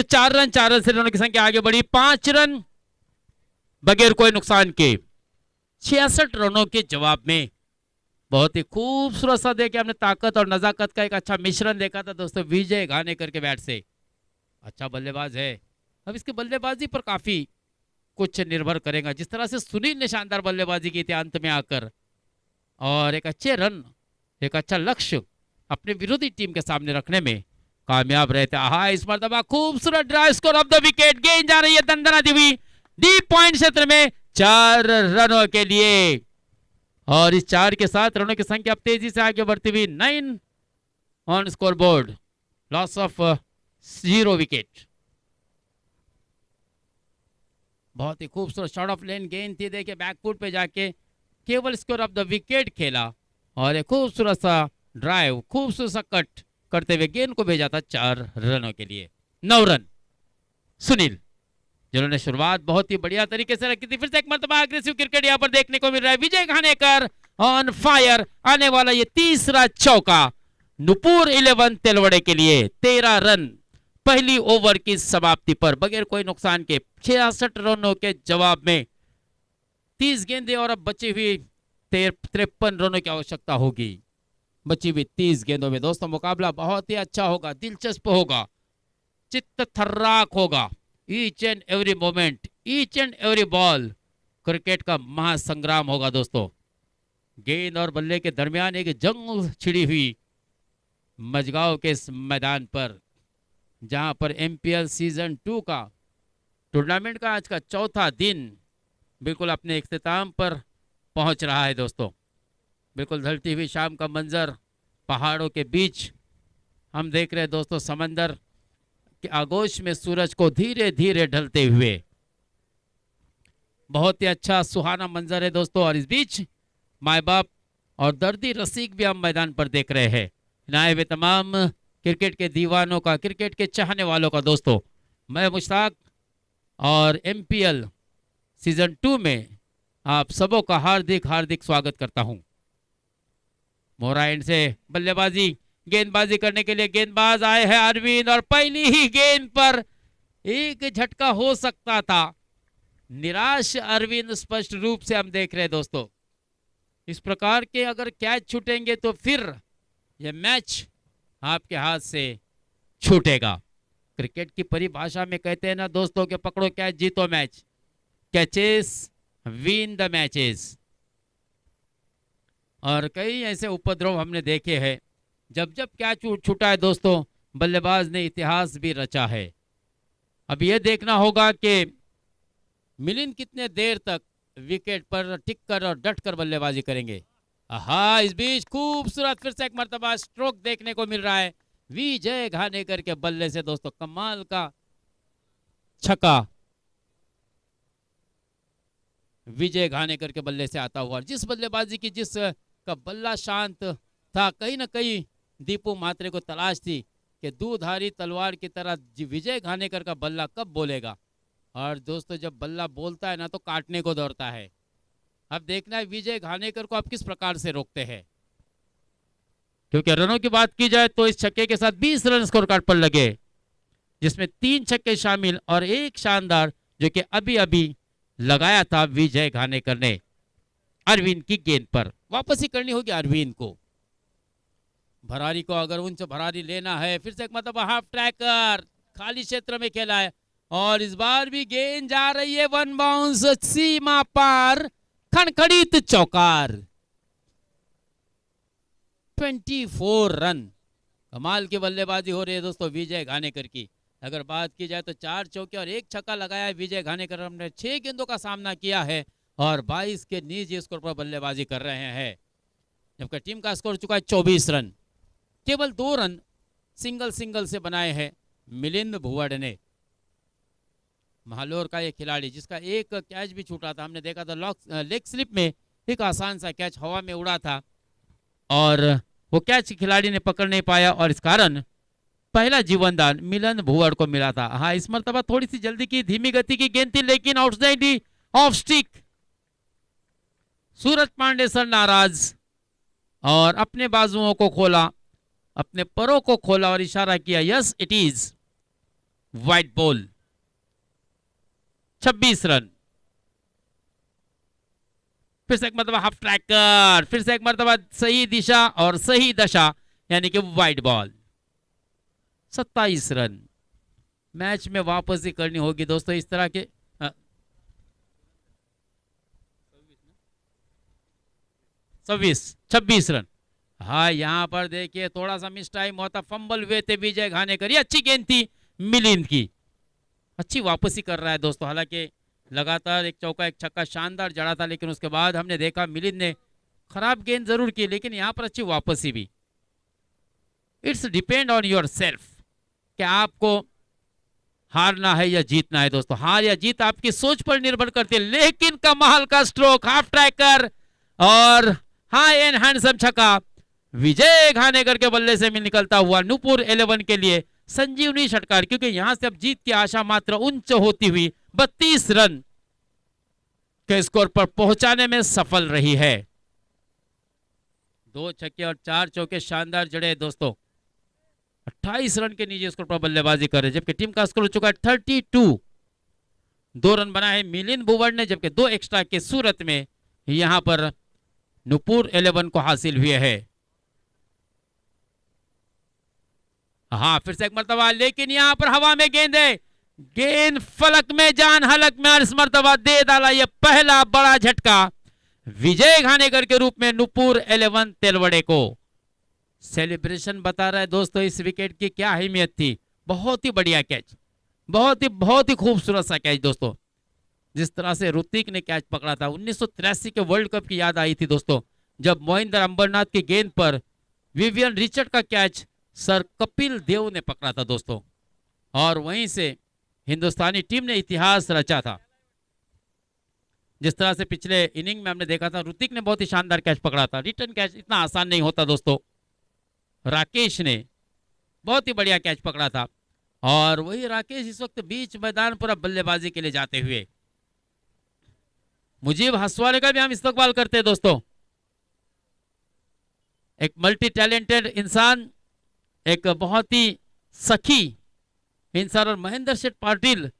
तो 4 रन से रनों की संख्या आगे बढ़ी। 5 रन बगैर कोई नुकसान के 66 रनों के जवाब में। बहुत ही खूबसूरत सा देखे हमने ताकत और नजाकत का एक अच्छा मिश्रण देखा था दोस्तों विजय घानेकर के बैट से। अच्छा बल्लेबाज है, अब इसकी बल्लेबाजी पर काफी कुछ निर्भर करेगा। जिस तरह से सुनील ने शानदार बल्लेबाजी की थी अंत में आकर, और एक अच्छे रन, एक अच्छा लक्ष्य अपने विरोधी टीम के सामने रखने में कामयाब रहते। आहा, इस मर्तबा खूबसूरत drive score of the wicket, गेंद जा रही है दंदनाती हुई डीप पॉइंट क्षेत्र में 4 रनों के लिए, और इस 4 के साथ रनों की संख्या अब तेजी से आगे बढ़ती हुई 9 on score board, loss of 0 wicket. बहुत ही खूबसूरत शॉट ऑफ लेन गेंद थी, देखिए बैकफुट पे जाके केवल स्कोर ऑफ द विकेट खेला, और एक खूबसूरत सा ड्राइव, खूबसूरत सा कट करते हुए गेंद को भेजा था 4 रनों के लिए। 9 रन सुनील, जिन्होंने शुरुआत बहुत ही बढ़िया तरीके से रखी थी। फिर से एक मरतबा अग्रेसिव क्रिकेट यहां पर देखने को मिल रहा है। विजय घानेकर ऑन फायर, आने वाला ये तीसरा चौका नुपुर 11 तेलवड़े के लिए। 13 रन पहली ओवर की समाप्ति पर बगैर कोई नुकसान के 66 रनों के जवाब में 30 गेंदें, और अब बची हुई 53 रनों की आवश्यकता होगी। बची हुई 30 गेंदों में दोस्तों मुकाबला बहुत ही अच्छा होगा, दिलचस्प होगा, चित्त थर्राक होगा। Each and every moment, each and every ball cricket का महासंग्राम होगा दोस्तों। गेंद और बल्ले के दरमियान एक जंग छिड़ी हुई मजगांव के इस मैदान पर, जहां पर एमपीएल सीजन 2 का टूर्नामेंट का आज का चौथा दिन बिल्कुल अपने इख्तिताम पर पहुंच रहा है दोस्तों। बिल्कुल ढलती हुई शाम का मंजर, पहाड़ों के बीच हम देख रहे हैं दोस्तों समंदर के आगोश में सूरज को धीरे धीरे ढलते हुए। बहुत ही अच्छा सुहाना मंजर है दोस्तों, और इस बीच माए बाप और दर्दी रसिक भी हम मैदान पर देख रहे हैं। आए हुए तमाम क्रिकेट के दीवानों का, क्रिकेट के चाहने वालों का दोस्तों मैं मुश्ताक, और एमपीएल सीजन 2 में आप सबों का हार्दिक हार्दिक स्वागत करता हूं। मोहरा एंड से बल्लेबाजी, गेंदबाजी करने के लिए गेंदबाज आए हैं अरविंद, और पहली ही गेंद पर एक झटका हो सकता था। निराश अरविंद स्पष्ट रूप से हम देख रहे हैं दोस्तों। इस प्रकार के अगर कैच छूटेंगे तो फिर यह मैच आपके हाथ से छूटेगा। क्रिकेट की परिभाषा में कहते हैं ना दोस्तों कि पकड़ो कैच जीतो match, catches win the matches. और कई ऐसे उपद्रव हमने देखे हैं, जब जब कैच छूटा है दोस्तों बल्लेबाज ने इतिहास भी रचा है। अब यह देखना होगा कि मिलिंद कितने देर तक विकेट पर टिक कर और डट कर बल्लेबाजी करेंगे। आहा, इस बीच खूबसूरत फिर से एक मर्तबा स्ट्रोक देखने को मिल रहा है विजय घानेकर के बल्ले से दोस्तों। कमाल का छक्का विजय घानेकर के बल्ले से आता हुआ। जिस बल्लेबाजी की, जिस का बल्ला शांत था, कहीं ना कहीं दीपू मात्रे को तलाश थी कि दूधारी तलवार की तरह विजय घानेकर का बल्ला कब बोलेगा। और दोस्तों जब बल्ला बोलता है ना तो काटने को दौड़ता है। अब देखना है विजय घानेकर को आप किस प्रकार से रोकते हैं, क्योंकि रनों की बात की जाए तो इस छक्के के साथ 20 रन स्कोर कार्ड पर लगे, जिसमें 3 छक्के शामिल और एक शानदार जो कि अभी अभी लगाया था विजय घानेकर ने अरविंद की गेंद पर। वापस ही करनी होगी अरविंद को, भरारी को अगर उनसे भरारी लेना है। फिर से एक मतलब हाफ ट्रैकर खाली क्षेत्र में खेला है, और इस बार भी गेंद जा रही है वन बाउंस सीमा पार, खड़खड़ीत चौकार। 24 रन, कमाल की बल्लेबाजी हो रही है दोस्तों विजय घानेकर की। अगर बात की जाए तो 4 चौके और 1 छक्का लगाया है विजय घानेकर। हमने 6 गेंदों का सामना किया है और 22 के निजी स्कोर पर बल्लेबाजी कर रहे हैं, जबकि टीम का स्कोर चुका है 24 रन। केवल 2 रन सिंगल से बनाए हैं मिलिंद भुवड़ ने। महालोर का ये खिलाड़ी जिसका एक कैच भी छूटा था, हमने देखा था लेग स्लिप में एक आसान सा कैच हवा में उड़ा था और वो कैच खिलाड़ी ने पकड़ नहीं पाया, और इस कारण पहला जीवनदान मिलिंद भुवड़ को मिला था। हाँ, इस मरतबा थोड़ी सी जल्दी की, धीमी गति की गेंद थी, लेकिन आउटसाइड ही off stick. Suraj Pandey sir नाराज और अपने बाजुओं को खोला, अपने परों को खोला और इशारा किया, yes it is. White ball, 26 run. फिर से एक मरतबा हाफ ट्रैकर, फिर से एक मरतबा सही दिशा और सही दशा, यानी कि वाइट बॉल, 27 रन। मैच में वापसी करनी होगी दोस्तों इस तरह के 26 रन। हाँ, यहां पर देखिए थोड़ा सा मिस टाइम होता, फंबल हुए थे विजय घानेकर। ये अच्छी गेंद थी मिलिंद की, अच्छी वापसी कर रहा है दोस्तों। हालांकि लगातार एक चौका एक छक्का शानदार जड़ा था, लेकिन उसके बाद हमने देखा मिलिंद ने खराब गेंद जरूर की, लेकिन यहां पर अच्छी वापसी भी। It's depend on your self कि आपको हारना है या जीतना है दोस्तों। हार या जीत आपकी सोच पर निर्भर करती है, लेकिन कमाल का स्ट्रोक, हाफ ट्रैकर और हाई एंड हैंडसम छक्का विजय घानेकर के बल्ले से भी निकलता हुआ नूपुर 11 के लिए संजीवनी षटकार, क्योंकि यहां से अब जीत की आशा मात्र उच्च होती हुई 32 रन के स्कोर पर पहुंचाने में सफल रही है। 2 छक्के और 4 चौके शानदार जड़े दोस्तों। 28 रन के नीचे स्कोर पर बल्लेबाजी कर रहे, जबकि टीम का स्कोर हो चुका है 32। 2 रन बना है मिलिंद भुवन ने, जबकि 2 एक्स्ट्रा के सूरत में यहां पर नूपुर 11 को हासिल हुए है। हाँ, फिर से एक मरतबा, लेकिन यहां पर हवा में गेंद है, गेंद फलक में जान हलक में, और इस मरतबा दे डाला यह पहला बड़ा झटका विजय घानेकर के रूप में नूपुर 11 तेलवड़े को। सेलिब्रेशन बता रहा है दोस्तों इस विकेट की क्या अहमियत थी। बहुत ही बढ़िया कैच, बहुत ही खूबसूरत सा कैच दोस्तों। जिस तरह से ऋतिक ने कैच पकड़ा था, 1983 के वर्ल्ड कप की याद आई थी दोस्तों, जब मोहिंदर अंबरनाथ की गेंद पर विवियन रिचर्ड का कैच सर कपिल देव ने पकड़ा था दोस्तों, और वहीं से हिंदुस्तानी टीम ने इतिहास रचा था। जिस तरह से पिछले इनिंग में हमने देखा था, ऋतिक ने बहुत ही शानदार कैच पकड़ा था। रिटर्न कैच इतना आसान नहीं होता दोस्तों। राकेश ने बहुत ही बढ़िया कैच पकड़ा था, और वही राकेश इस वक्त बीच मैदान पर बल्लेबाजी के लिए जाते हुए। मुजीब हंसवाले का भी हम इस्तकबाल करते हैं दोस्तों, एक मल्टी टैलेंटेड इंसान, एक बहुत ही सखी इंसान, और महेंद्र शेठ पाटील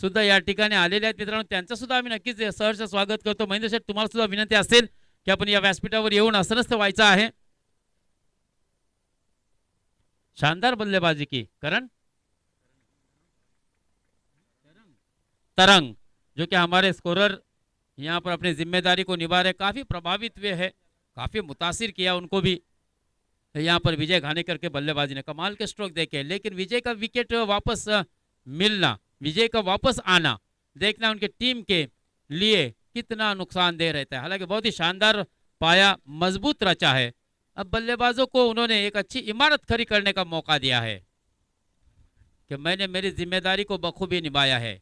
सुद्धा या ठिकाणी आलेले आहेत मित्रांनो, त्यांचं सुद्धा आम्ही नक्कीच सहर्ष स्वागत करतो। महेंद्र शेठ, तुम्हाला सुद्धा विनंती असेल की आपण या व्यासपीठावर येऊन असनस्थ व्हायचं आहे। शानदार बल्लेबाजी की करण तरंग, जो कि हमारे स्कोरर यहाँ पर अपनी जिम्मेदारी को निभा रहे, काफी प्रभावित हुए हैं, काफी मुतासिर किया उनको भी यहाँ पर विजय घानेकर के बल्लेबाजी ने। कमाल के स्ट्रोक देखे, लेकिन विजय का विकेट वापस मिलना, विजय का वापस आना देखना उनके टीम के लिए कितना नुकसानदेह रहता है। हालांकि बहुत ही शानदार पाया मजबूत रचा है। अब बल्लेबाजों को उन्होंने एक अच्छी इमारत खड़ी करने का मौका दिया है कि मैंने मेरी जिम्मेदारी को बखूबी निभाया है।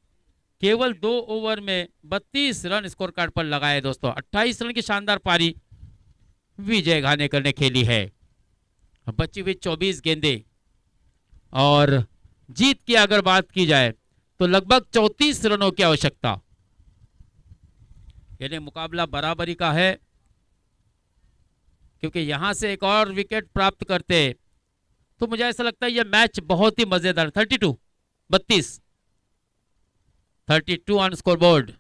केवल 2 ओवर में 32 रन स्कोर कार्ड पर लगाए दोस्तों। 28 रन की शानदार पारी विजय घानेकर ने खेली है। बची हुई 24 गेंदे, और जीत की अगर बात की जाए तो लगभग 34 रनों की आवश्यकता, यानी मुकाबला बराबरी का है, क्योंकि यहां से एक और विकेट प्राप्त करते तो मुझे ऐसा लगता है यह मैच बहुत ही मजेदार। 32 ऑन स्कोरबोर्ड।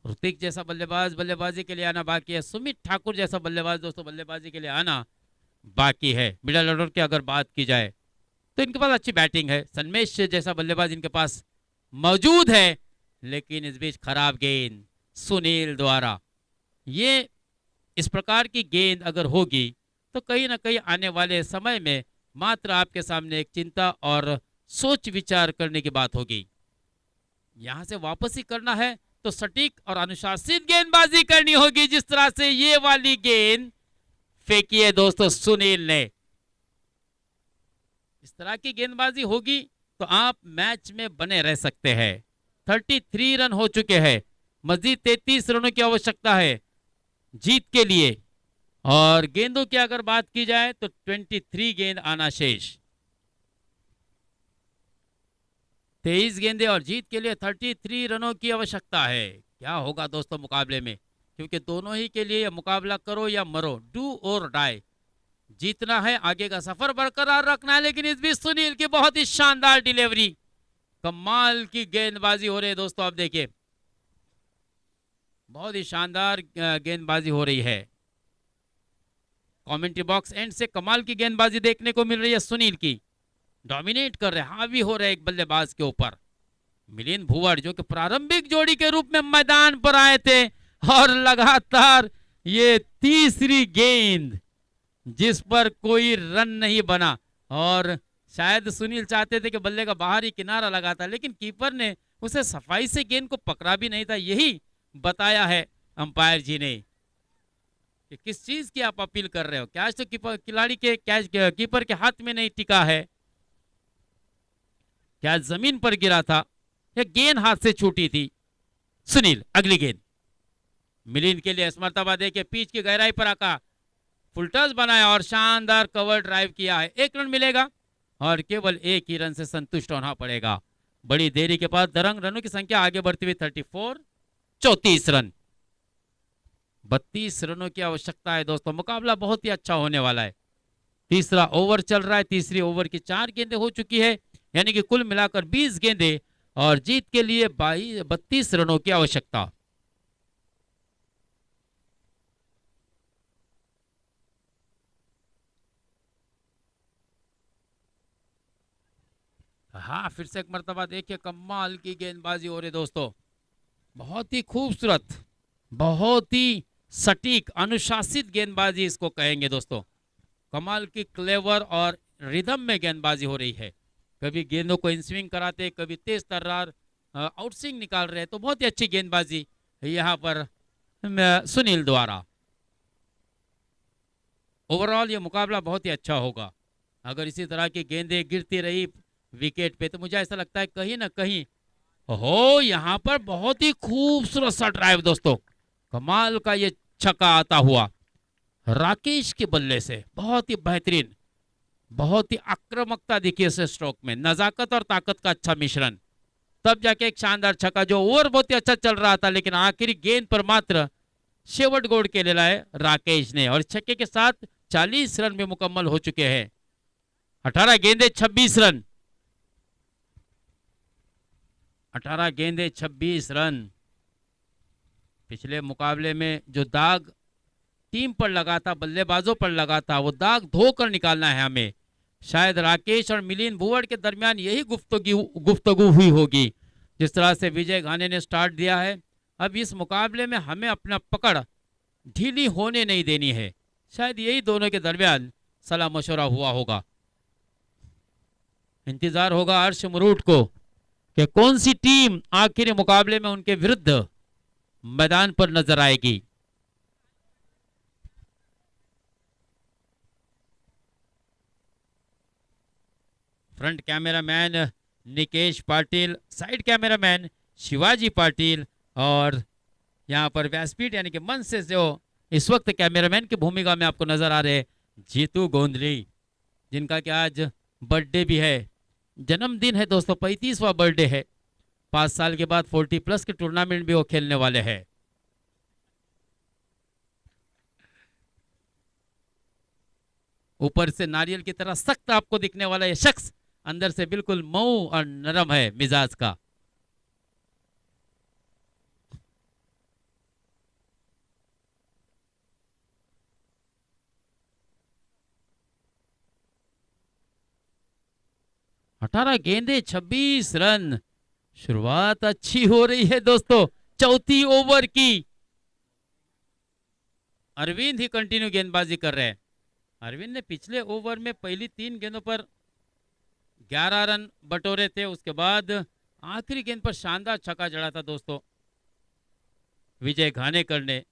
ऋतिक जैसा बल्लेबाज बल्लेबाजी के लिए आना बाकी है। सुमित ठाकुर जैसा बल्लेबाज दोस्तों बल्लेबाजी के लिए आना बाकी है। मिडल ऑर्डर की अगर बात की जाए तो इनके पास अच्छी बैटिंग है। सन्मेश जैसा बल्लेबाज इनके पास मौजूद है, लेकिन इस बीच खराब गेंद सुनील द्वारा। ये इस प्रकार की गेंद अगर होगी तो कहीं ना कहीं आने वाले समय में मात्र आपके सामने एक चिंता और सोच विचार करने की बात होगी। यहां से वापसी करना है तो सटीक और अनुशासित गेंदबाजी करनी होगी, जिस तरह से ये वाली गेंद फेंकी है दोस्तों सुनील ने। इस तरह की गेंदबाजी होगी तो आप मैच में बने रह सकते हैं। 33 रन हो चुके हैं, मजीद 33 रनों की आवश्यकता है जीत के लिए, और गेंदों की अगर बात की जाए तो 23 गेंद आना शेष। 23 गेंदे और जीत के लिए 33 रनों की आवश्यकता है। क्या होगा दोस्तों मुकाबले में, क्योंकि दोनों ही के लिए मुकाबला करो या मरो, डू और डाई। जीतना है, आगे का सफर बरकरार रखना है, लेकिन इस बीच सुनील की बहुत ही शानदार डिलीवरी, कमाल की गेंदबाजी हो रही है दोस्तों। आप देखिए बहुत ही शानदार गेंदबाजी हो रही है। कमेंट्री बॉक्स एंड से कमाल की गेंदबाजी देखने को मिल रही है सुनील की। डोमिनेट कर रहे, हावी हो रहे एक बल्लेबाज के ऊपर। मिलिंद भुवर जो कि प्रारंभिक जोड़ी के रूप में मैदान पर आए थे, और लगातार ये तीसरी गेंद जिस पर कोई रन नहीं बना, और शायद सुनील चाहते थे कि बल्ले का बाहरी किनारा लगाता, लेकिन कीपर ने उसे सफाई से गेंद को पकड़ा भी नहीं था। यही बताया है अंपायर जी ने कि किस चीज की आप अपील कर रहे हो। कैच तो कीपर खिलाड़ी के कैच कीपर के हाथ में नहीं टिका है, कैच जमीन पर गिरा था, यह गेंद हाथ से छूटी थी। सुनील अगली गेंद मिलिंद के लिए, स्मर्तबा देके पिच की गहराई पर आका फुल टच बनाया और शानदार कवर ड्राइव किया है। 1 रन मिलेगा और केवल 1 ही रन से संतुष्ट होना पड़ेगा। बड़ी देरी के बाद दरंग रनों की संख्या आगे बढ़ती हुई 34, 34 रन, 32 रनों की आवश्यकता है दोस्तों। मुकाबला बहुत ही अच्छा होने वाला है। तीसरा ओवर चल रहा है, तीसरी ओवर की 4 गेंदें हो चुकी है, यानी कि कुल मिलाकर 20 गेंदें और जीत के लिए 32 रनों की आवश्यकता। हाँ, फिर से एक मर्तबा देखिए कमाल की गेंदबाजी हो रही दोस्तों। बहुत ही खूबसूरत, बहुत ही सटीक, अनुशासित गेंदबाजी इसको कहेंगे दोस्तों। कमाल की क्लेवर और रिदम में गेंदबाजी हो रही है। कभी गेंदों को इन स्विंग कराते, कभी तेज तर्रार आउट स्विंग निकाल रहे हैं। तो बहुत ही अच्छी गेंदबाजी यहाँ पर सुनील द्वारा। ओवरऑल ये मुकाबला बहुत ही अच्छा होगा। अगर इसी तरह की गेंदें गिरती रही विकेट पे, तो मुझे ऐसा लगता है कहीं ना कहीं हो यहाँ पर बहुत ही खूबसूरत सा ड्राइव दोस्तों। कमाल का ये छक्का आता हुआ राकेश के बल्ले से, बहुत ही बेहतरीन, बहुत ही आक्रामकता दिखी इस स्ट्रोक में, नजाकत और ताकत का अच्छा मिश्रण। तब जाके एक शानदार छक्का, जो ओवर बहुत ही अच्छा चल रहा था, लेकिन आखिरी गेंद पर मात्र शेवट गोड़ के ले लाए राकेश ने, और छक्के के साथ 40 रन में मुकम्मल हो चुके हैं। 18 गेंदे 26 रन, 18 गेंदे 26 रन। पिछले मुकाबले में जो दाग टीम पर लगा था, बल्लेबाजों पर लगा था, वो दाग धोकर निकालना है हमें। शायद राकेश और मिलिंद भुवर के दरमियान यही गुफ्तगू हुई होगी। जिस तरह से विजय घाने ने स्टार्ट दिया है, अब इस मुकाबले में हमें अपना पकड़ ढीली होने नहीं देनी है। शायद यही दोनों के दरमियान सलाह मशवरा हुआ होगा। इंतजार होगा अर्श मरूट को कि कौन सी टीम आखिरी मुकाबले में उनके विरुद्ध मैदान पर नजर आएगी। Front cameraman Nikesh Patil, side cameraman Shivaji Patil, और यहाँ पर व्यासपीठ यानी कि मंच से जो इस वक्त कैमरामैन की भूमिका में आपको नजर आ रहे जीतू गोंदली, जिनका कि आज बर्थडे भी है, जन्मदिन है दोस्तों, 35वां बर्थडे है। 5 साल के बाद 40+ के टूर्नामेंट भी वो खेलने वाले हैं। ऊपर से नारियल की तरह सख्त आपको दिखने वाला ये शख्स अंदर से बिल्कुल मऊ और नरम है मिजाज का। अठारह गेंदे 26 रन, शुरुआत अच्छी हो रही है दोस्तों चौथी ओवर की। अरविंद ही कंटिन्यू गेंदबाजी कर रहे हैं। अरविंद ने पिछले ओवर में पहली 3 गेंदों पर 11 रन बटोरे थे, उसके बाद आखिरी गेंद पर शानदार छक्का जड़ा था दोस्तों विजय घानेकर ने,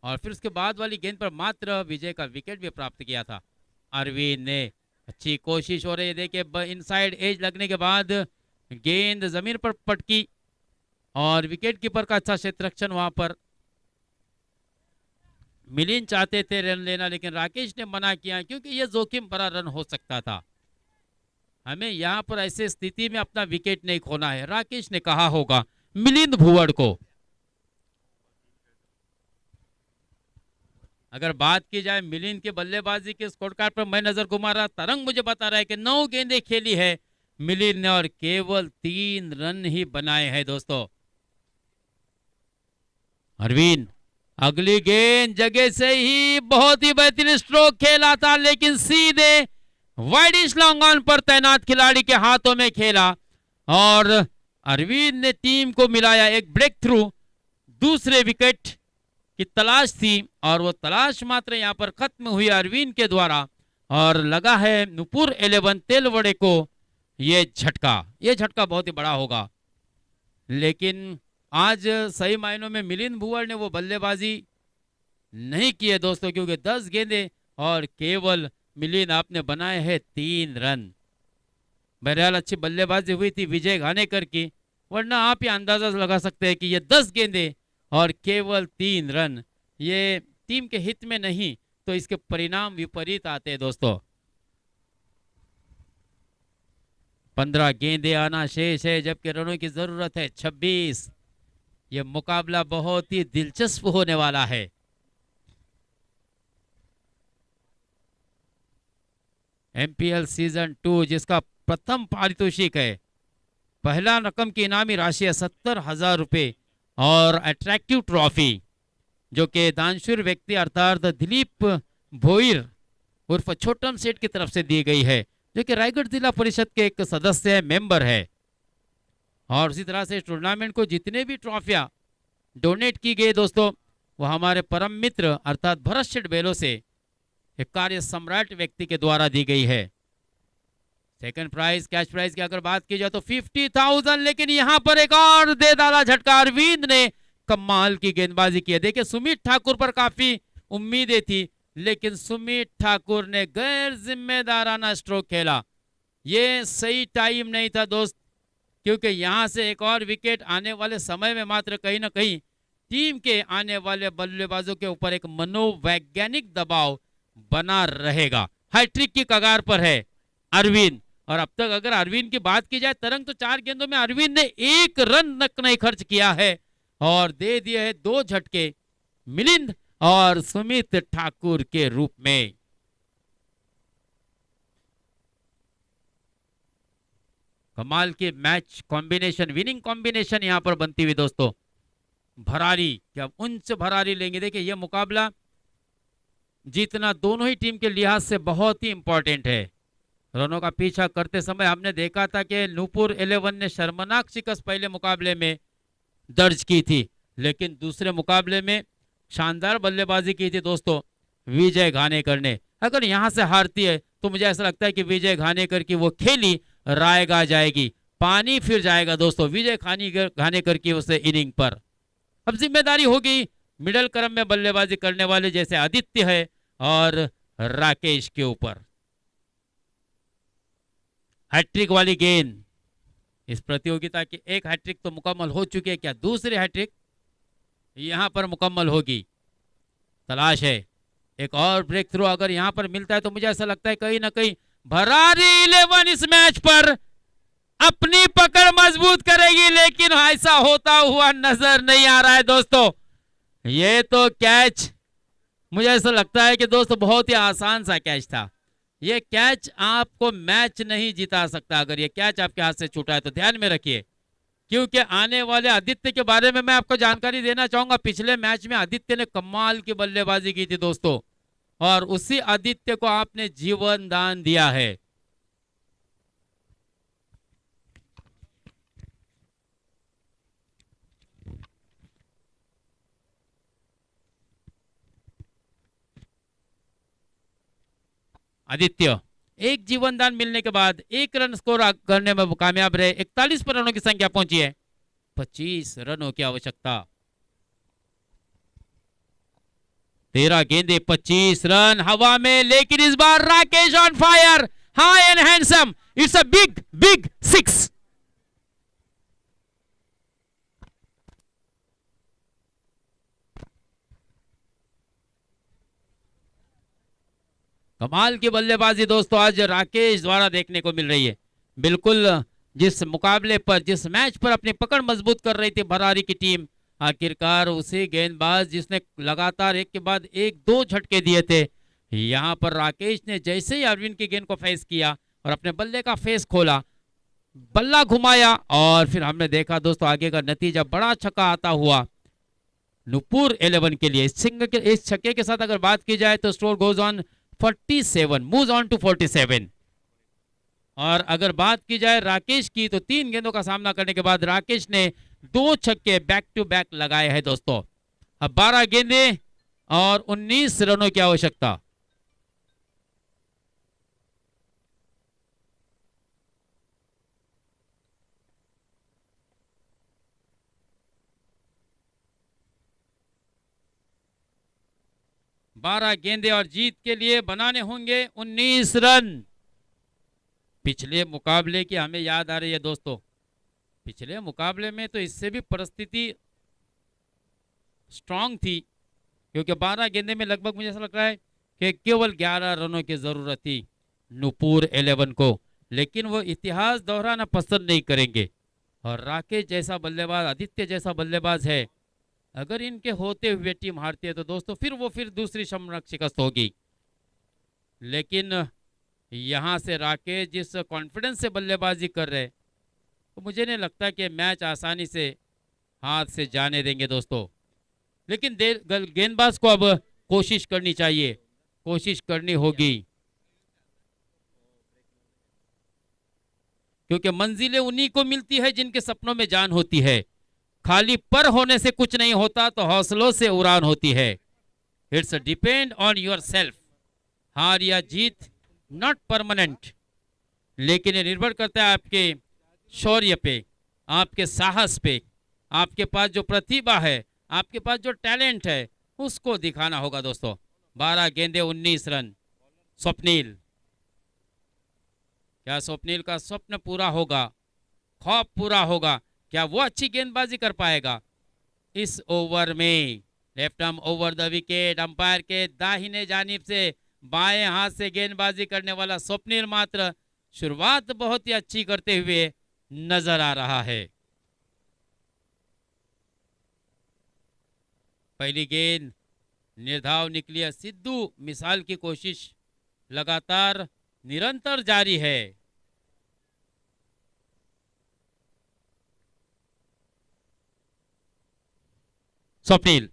और फिर उसके बाद वाली गेंद पर मात्र विजय का विकेट भी प्राप्त किया था अरविंद ने। अच्छी कोशिश हो रही है, देखिए इनसाइड एज लगने के बाद गेंद जमीन पर पटकी और विकेट कीपर का अच्छा क्षेत्ररक्षण वहां पर। मिलिंद चाहते थे रन लेना, लेकिन राकेश ने मना किया क्योंकि यह जोखिम भरा रन हो सकता था। हमें यहां पर ऐसे स्थिति में अपना विकेट नहीं खोना है, राकेश ने कहा होगा मिलिंद भुवर को। अगर बात की जाए मिलिंद के बल्लेबाजी के स्कोर कार्ड पर मैं नजर घुमा रहा, तरंग मुझे बता रहा है कि 9 गेंदें खेली है मिलिंद ने और केवल 3 रन ही बनाए हैं दोस्तों। अरविंद अगली गेंद जगह से ही बहुत ही बेहतरीन स्ट्रोक खेला था, लेकिन सीधे वाइडिश लॉन्ग ऑन पर तैनात खिलाड़ी के हाथों में खेला और अरविंद ने टीम को मिलाया एक ब्रेक थ्रू। दूसरे विकेट की तलाश थी और वो तलाश मात्र यहां पर खत्म हुई अरविंद के द्वारा और लगा है नुपुर 11 तेलवड़े को ये झटका बहुत ही बड़ा होगा। लेकिन आज सही मायनों में मिलिंद भुवर ने वो बल्लेबाजी नहीं की है दोस्तों, क्योंकि 10 गेंदें और केवल मिलिंद आपने बनाए हैं 3 रन। बहरहाल अच्छी बल्लेबाजी हुई थी विजय घानेकर की, वरना आप ये अंदाजा लगा सकते हैं कि ये 10 गेंदें और केवल 3 रन ये टीम के हित में नहीं तो इसके परिणाम विपरीत आते हैं दोस्तों। 15 गेंदें आना शेष है जबकि रनों की जरूरत है 26। यह मुकाबला बहुत ही दिलचस्प होने वाला है। एमपीएल सीजन 2 जिसका प्रथम पारितोषिक है, पहला रकम की इनामी राशि है 70,000 रुपए और अट्रैक्टिव ट्रॉफी जो कि दानशूर व्यक्ति अर्थात दिलीप भोईर उर्फ छोटम सेठ की तरफ से दी गई है, जो कि रायगढ़ जिला परिषद के एक सदस्य है, मेंबर है। और उसी तरह से टूर्नामेंट को जितने भी ट्रॉफियां डोनेट की गई दोस्तों, वो हमारे परम मित्र अर्थात भरत शेठ बेलो से एक कार्य सम्राट व्यक्ति के द्वारा दी गई है। सेकंड प्राइज कैश प्राइज की अगर बात की जाए तो 50,000, लेकिन यहां पर एक और दे डाला झटका। अरविंद ने कमाल की गेंदबाजी की है। देखिए सुमित ठाकुर पर काफी उम्मीदें थी, लेकिन सुमित ठाकुर ने गैर जिम्मेदाराना स्ट्रोक खेला। ये सही टाइम नहीं था दोस्त, क्योंकि यहां से एक और विकेट आने वाले समय में मात्र कहीं ना कहीं टीम के आने वाले बल्लेबाजों के ऊपर एक मनोवैज्ञानिक दबाव बना रहेगा। हैट्रिक की कगार पर है अरविंद, और अब तक अगर अरविंद की बात की जाए तरंग तो 4 गेंदों में अरविंद ने 1 रन तक नहीं खर्च किया है और दे दिए है 2 झटके मिलिंद और सुमित ठाकुर के रूप में। कमाल की मैच कॉम्बिनेशन, विनिंग कॉम्बिनेशन यहां पर बनती हुई दोस्तों। भरारी, क्या उच्च भरारी लेंगे। देखिए यह मुकाबला जीतना दोनों ही टीम के लिहाज से बहुत ही इंपॉर्टेंट है। रनों का पीछा करते समय हमने देखा था कि नुपुर 11 ने शर्मनाक शिकस्त पहले मुकाबले में दर्ज की थी, लेकिन दूसरे मुकाबले में शानदार बल्लेबाजी की थी दोस्तों विजय घानेकर ने। अगर यहां से हारती है तो मुझे ऐसा लगता है कि विजय घानेकर की वो खेली रायगा जाएगी, पानी फिर जाएगा दोस्तों विजय घानेकर की उसे इनिंग पर। अब जिम्मेदारी होगी मिडल क्रम में बल्लेबाजी करने वाले जैसे आदित्य है और राकेश के ऊपर। हैट्रिक वाली गेंद, इस प्रतियोगिता की एक हैट्रिक तो मुकम्मल हो चुकी है, क्या दूसरी हैट्रिक यहां पर मुकम्मल होगी? तलाश है एक और ब्रेक थ्रू, अगर यहां पर मिलता है तो मुझे ऐसा लगता है कहीं ना कहीं भरारी 11 इस मैच पर अपनी पकड़ मजबूत करेगी, लेकिन ऐसा होता हुआ नजर नहीं आ रहा है दोस्तों। ये तो कैच मुझे ऐसा लगता है कि दोस्तों बहुत ही आसान सा कैच था। ये कैच आपको मैच नहीं जिता सकता। अगर ये कैच आपके हाथ से छूटा है तो ध्यान में रखिए, क्योंकि आने वाले आदित्य के बारे में मैं आपको जानकारी देना चाहूंगा। पिछले मैच में आदित्य ने कमाल की बल्लेबाजी की थी दोस्तों, और उसी आदित्य को आपने जीवन दान दिया है। आदित्य एक जीवन दान मिलने के बाद 1 रन स्कोर करने में वो कामयाब रहे। 41 पर रनों की संख्या पहुंची है, 25 रनों की आवश्यकता। 13 गेंदे 25 रन हवा में, लेकिन इस बार Rakesh on fire, high and handsome, it's a big big 6। कमाल की बल्लेबाजी दोस्तों आज राकेश द्वारा देखने को मिल रही है। बिल्कुल जिस मुकाबले पर, जिस मैच पर अपनी पकड़ मजबूत कर रही थी भरारी की टीम, आखिरकार उसी गेंदबाज जिसने लगातार एक के बाद एक दो झटके दिए थे, यहाँ पर राकेश ने जैसे ही अरविंद की गेंद को फेस किया और अपने बल्ले का फेस खोला, बल्ला घुमाया और फिर हमने देखा दोस्तों आगे का नतीजा बड़ा छक्का आता हुआ नुपुर 11 के लिए। इस छक्के के साथ अगर बात की जाए तो score goes on 47, moves on to 47। और अगर बात की जाए राकेश की तो 3 गेंदों का सामना करने के बाद राकेश ने 2 छक्के बैक टू बैक लगाए हैं दोस्तों। अब 12 गेंदें और 19 रनों की आवश्यकता। बारह गेंदे और जीत के लिए बनाने होंगे 19 रन। पिछले मुकाबले की हमें याद आ रही है दोस्तों, पिछले मुकाबले में तो इससे भी परिस्थिति स्ट्रांग थी, क्योंकि 12 गेंदे में लगभग मुझे ऐसा लग रहा है कि केवल 11 रनों की जरूरत थी नुपुर 11 को, लेकिन वो इतिहास दोहराना पसंद नहीं करेंगे। और राकेश जैसा बल्लेबाज, आदित्य जैसा बल्लेबाज है, अगर इनके होते हुए टीम हारती है तो दोस्तों फिर दूसरी सम्राट शिकस्त होगी। लेकिन यहाँ से राकेश जिस कॉन्फिडेंस से बल्लेबाजी कर रहे, तो मुझे नहीं लगता कि मैच आसानी से हाथ से जाने देंगे दोस्तों। लेकिन गेंदबाज को अब कोशिश करनी चाहिए, कोशिश करनी होगी, क्योंकि मंजिलें उन्हीं को मिलती है जिनके सपनों में जान होती है। खाली पर होने से कुछ नहीं होता, तो हौसलों से उड़ान होती है। It's depend on your self. हार या जीत नॉट परमानेंट, लेकिन ये निर्भर करता है आपके शौर्य पे, आपके साहस पे, आपके पास जो प्रतिभा है, आपके पास जो टैलेंट है, उसको दिखाना होगा दोस्तों। 12 गेंदे 19 रन। स्वप्निल, क्या स्वप्निल का स्वप्न पूरा होगा, ख्वाब पूरा होगा? क्या वो अच्छी गेंदबाजी कर पाएगा इस ओवर में? Left arm over the wicket, umpire के दाहिने जानिब से बाएं हाथ से गेंदबाजी करने वाला स्वप्निल मात्र शुरुआत बहुत ही अच्छी करते हुए नजर आ रहा है। पहली गेंद निर्धाव निकली है। सिद्धू मिसाल की कोशिश लगातार निरंतर जारी है। स्वप्निल,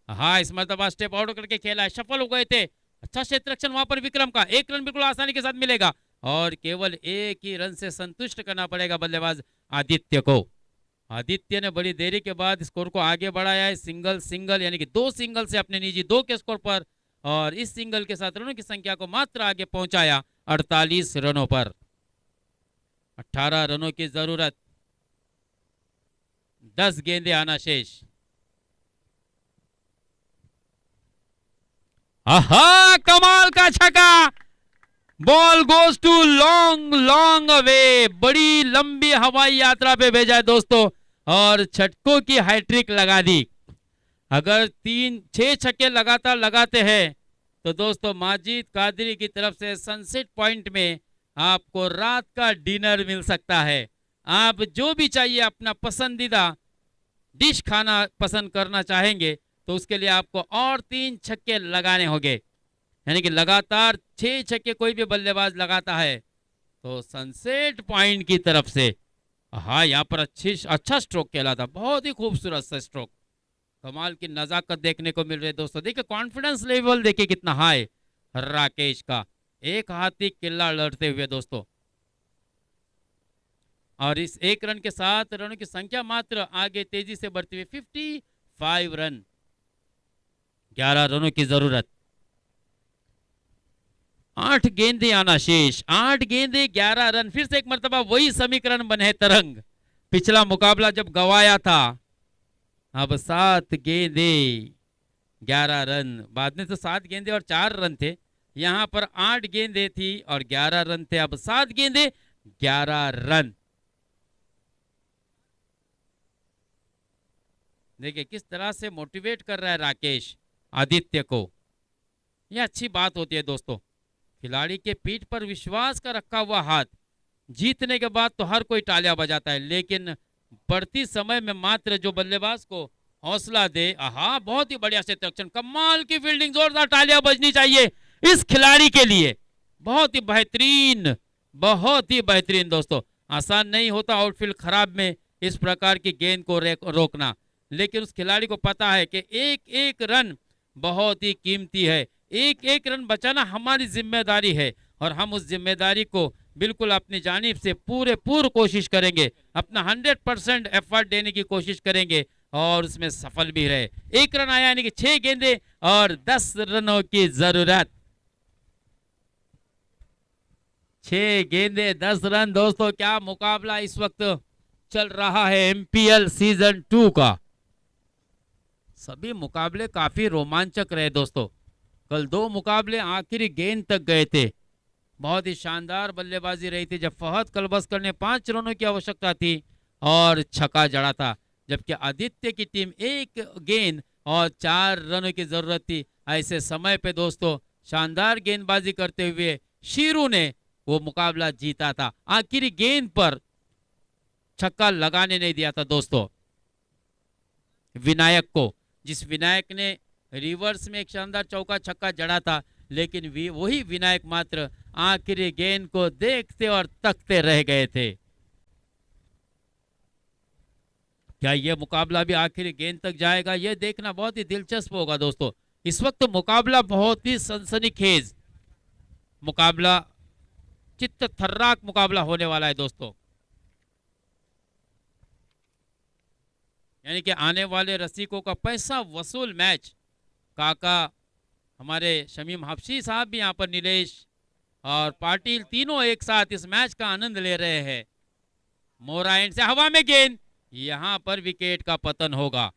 हाँ, इस मरतबा स्टेप आउट करके खेला है, सफल हो गए थे। अच्छा क्षेत्र रक्षण वहां पर विक्रम का, 1 रन बिल्कुल आसानी के साथ मिलेगा और केवल 1 ही रन से संतुष्ट करना पड़ेगा बल्लेबाज आदित्य को। आदित्य ने बड़ी देरी के बाद स्कोर को आगे बढ़ाया है, सिंगल यानी कि 2 सिंगल से अपने निजी 2 के स्कोर पर, और इस सिंगल के साथ रनों की संख्या को मात्र आगे पहुंचाया 48 रनों पर। 18 रनों की जरूरत, 10 गेंदे आना शेष। आहा, कमाल का छक्का, ball goes to long away, बड़ी लंबी हवाई यात्रा पे भेजा है दोस्तों और छक्कों की हैट्रिक लगा दी। अगर 6 छक्के लगातार लगाते हैं तो दोस्तों माजिद कादरी की तरफ से सनसेट पॉइंट में आपको रात का डिनर मिल सकता है। आप जो भी चाहिए अपना पसंदीदा डिश खाना पसंद करना चाहेंगे तो उसके लिए आपको और 3 छक्के लगाने होंगे, यानी कि लगातार 6 छक्के कोई भी बल्लेबाज लगाता है तो सनसेट पॉइंट की तरफ से, हाँ, यहाँ पर अच्छा स्ट्रोक खेला था, बहुत ही खूबसूरत सा स्ट्रोक। कमाल की नजाकत देखने को मिल रही है दोस्तों। देखिए कॉन्फिडेंस लेवल देखिए कितना हाई राकेश का, एक हाथी किल्ला लड़ते हुए दोस्तों। और इस 1 रन के साथ रनों की संख्या मात्र आगे तेजी से बढ़ती हुई 55 रन, 11 रनों की जरूरत। 8 गेंदे आना शेष, 8 गेंदे 11 रन। फिर से एक मर्तबा वही समीकरण बने तरंग, पिछला मुकाबला जब गवाया था। अब 7 गेंदे 11 रन, बाद में तो 7 गेंदे और 4 रन थे, यहां पर 8 गेंदे थी और 11 रन थे, अब 7 गेंदे 11 रन। देखिए किस तरह से मोटिवेट कर रहा है राकेश आदित्य को, यह अच्छी बात होती है दोस्तों। खिलाड़ी के पीठ पर विश्वास का रखा हुआ हाथ, जीतने के बाद तो हर कोई तालियां बजाता है, लेकिन पड़ती समय में मात्र जो बल्लेबाज को हौसला दे। हाँ, बहुत ही बढ़िया क्षेत्ररक्षण, कमाल की फील्डिंग, जोरदार तालियां बजनी चाहिए इस खिलाड़ी के लिए। बहुत ही बेहतरीन, बहुत ही बेहतरीन दोस्तों। आसान नहीं होता आउटफील्ड खराब में इस प्रकार की गेंद को रोकना, लेकिन उस खिलाड़ी को पता है कि एक एक रन बहुत ही कीमती है, एक एक रन बचाना हमारी जिम्मेदारी है और हम उस जिम्मेदारी को बिल्कुल अपनी जानिब से पूरी कोशिश करेंगे, अपना 100% एफर्ट देने की कोशिश करेंगे और उसमें सफल भी रहे। एक रन आया यानी कि 6 गेंदे और 10 रनों की जरूरत। 6 गेंदे 10 रन दोस्तों। क्या मुकाबला इस वक्त चल रहा है एमपीएल सीजन 2 का। सभी मुकाबले काफी रोमांचक रहे दोस्तों। कल 2 मुकाबले आखिरी गेंद तक गए थे। बहुत ही शानदार बल्लेबाजी रही थी जब फहद कलबस्कर ने 5 रनों की आवश्यकता थी और छक्का जड़ा था, जबकि आदित्य की टीम 1 गेंद और 4 रनों की जरूरत थी। ऐसे समय पे दोस्तों शानदार गेंदबाजी करते हुए शीरू ने वो मुकाबला जीता था। आखिरी गेंद पर छक्का लगाने नहीं दिया था दोस्तों विनायक को, जिस विनायक ने रिवर्स में एक शानदार चौका छक्का जड़ा था, लेकिन वही विनायक मात्र आखिरी गेंद को देखते और तकते रह गए थे। क्या यह मुकाबला भी आखिरी गेंद तक जाएगा, यह देखना बहुत ही दिलचस्प होगा दोस्तों। इस वक्त मुकाबला बहुत ही सनसनीखेज मुकाबला, चित्त थर्राक मुकाबला होने वाला है दोस्तों। यानी कि आने वाले रसिकों का पैसा वसूल मैच। काका हमारे शमीम हफ्सी साहब भी यहाँ पर, नीलेश और पाटिल तीनों एक साथ इस मैच का आनंद ले रहे हैं। मोरा एंड से हवा में गेंद, यहाँ पर विकेट का पतन होगा।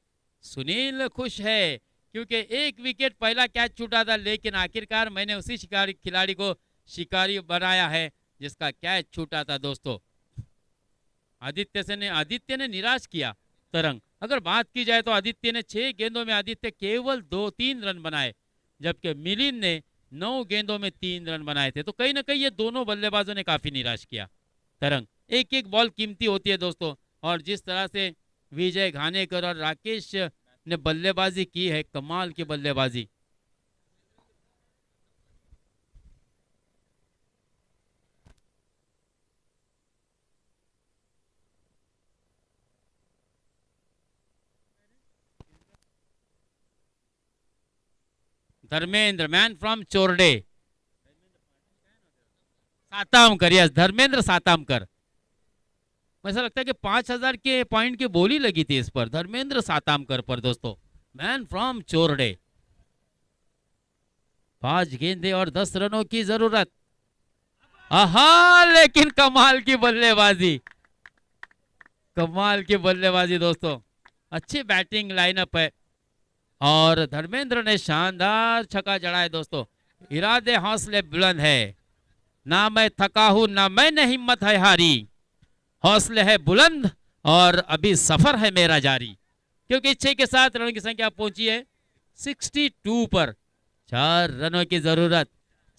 सुनील खुश है क्योंकि एक विकेट पहला कैच छूटा था, लेकिन आखिरकार मैंने उसी खिलाड़ी को शिकारी बनाया है जिसका कैच छूटा था दोस्तों। आदित्य ने निराश किया तरंग। अगर बात की जाए तो आदित्य ने 6 गेंदों में आदित्य केवल 2-3 रन बनाए, जबकि मिलिंद ने 9 गेंदों में 3 रन बनाए थे। तो कहीं ना कहीं ये दोनों बल्लेबाजों ने काफी निराश किया तरंग। एक एक बॉल कीमती होती है दोस्तों, और जिस तरह से विजय घानेकर और राकेश ने बल्लेबाजी की है, कमाल की बल्लेबाजी। Dharmendra man from Chorde, Satamkar, yes Dharmendra Satamkar. ऐसा लगता है कि 5000 के पॉइंट की बोली लगी थी इस पर, धर्मेंद्र सातामकर पर दोस्तों, मैन फ्रॉम चोरडे। 5 गेंदे और 10 रनों की जरूरत। आहा, लेकिन कमाल की बल्लेबाजी, कमाल की बल्लेबाजी दोस्तों। अच्छी बैटिंग लाइनअप है और धर्मेंद्र ने शानदार छक्का जड़ा है दोस्तों। इरादे हौसले बुलंद है, ना मैं थका हूं ना मैंने हिम्मत है हारी, हौसले है बुलंद और अभी सफर है मेरा जारी। क्योंकि 6 के साथ रनों की संख्या पहुंची है 62 पर। 4 रनों की जरूरत।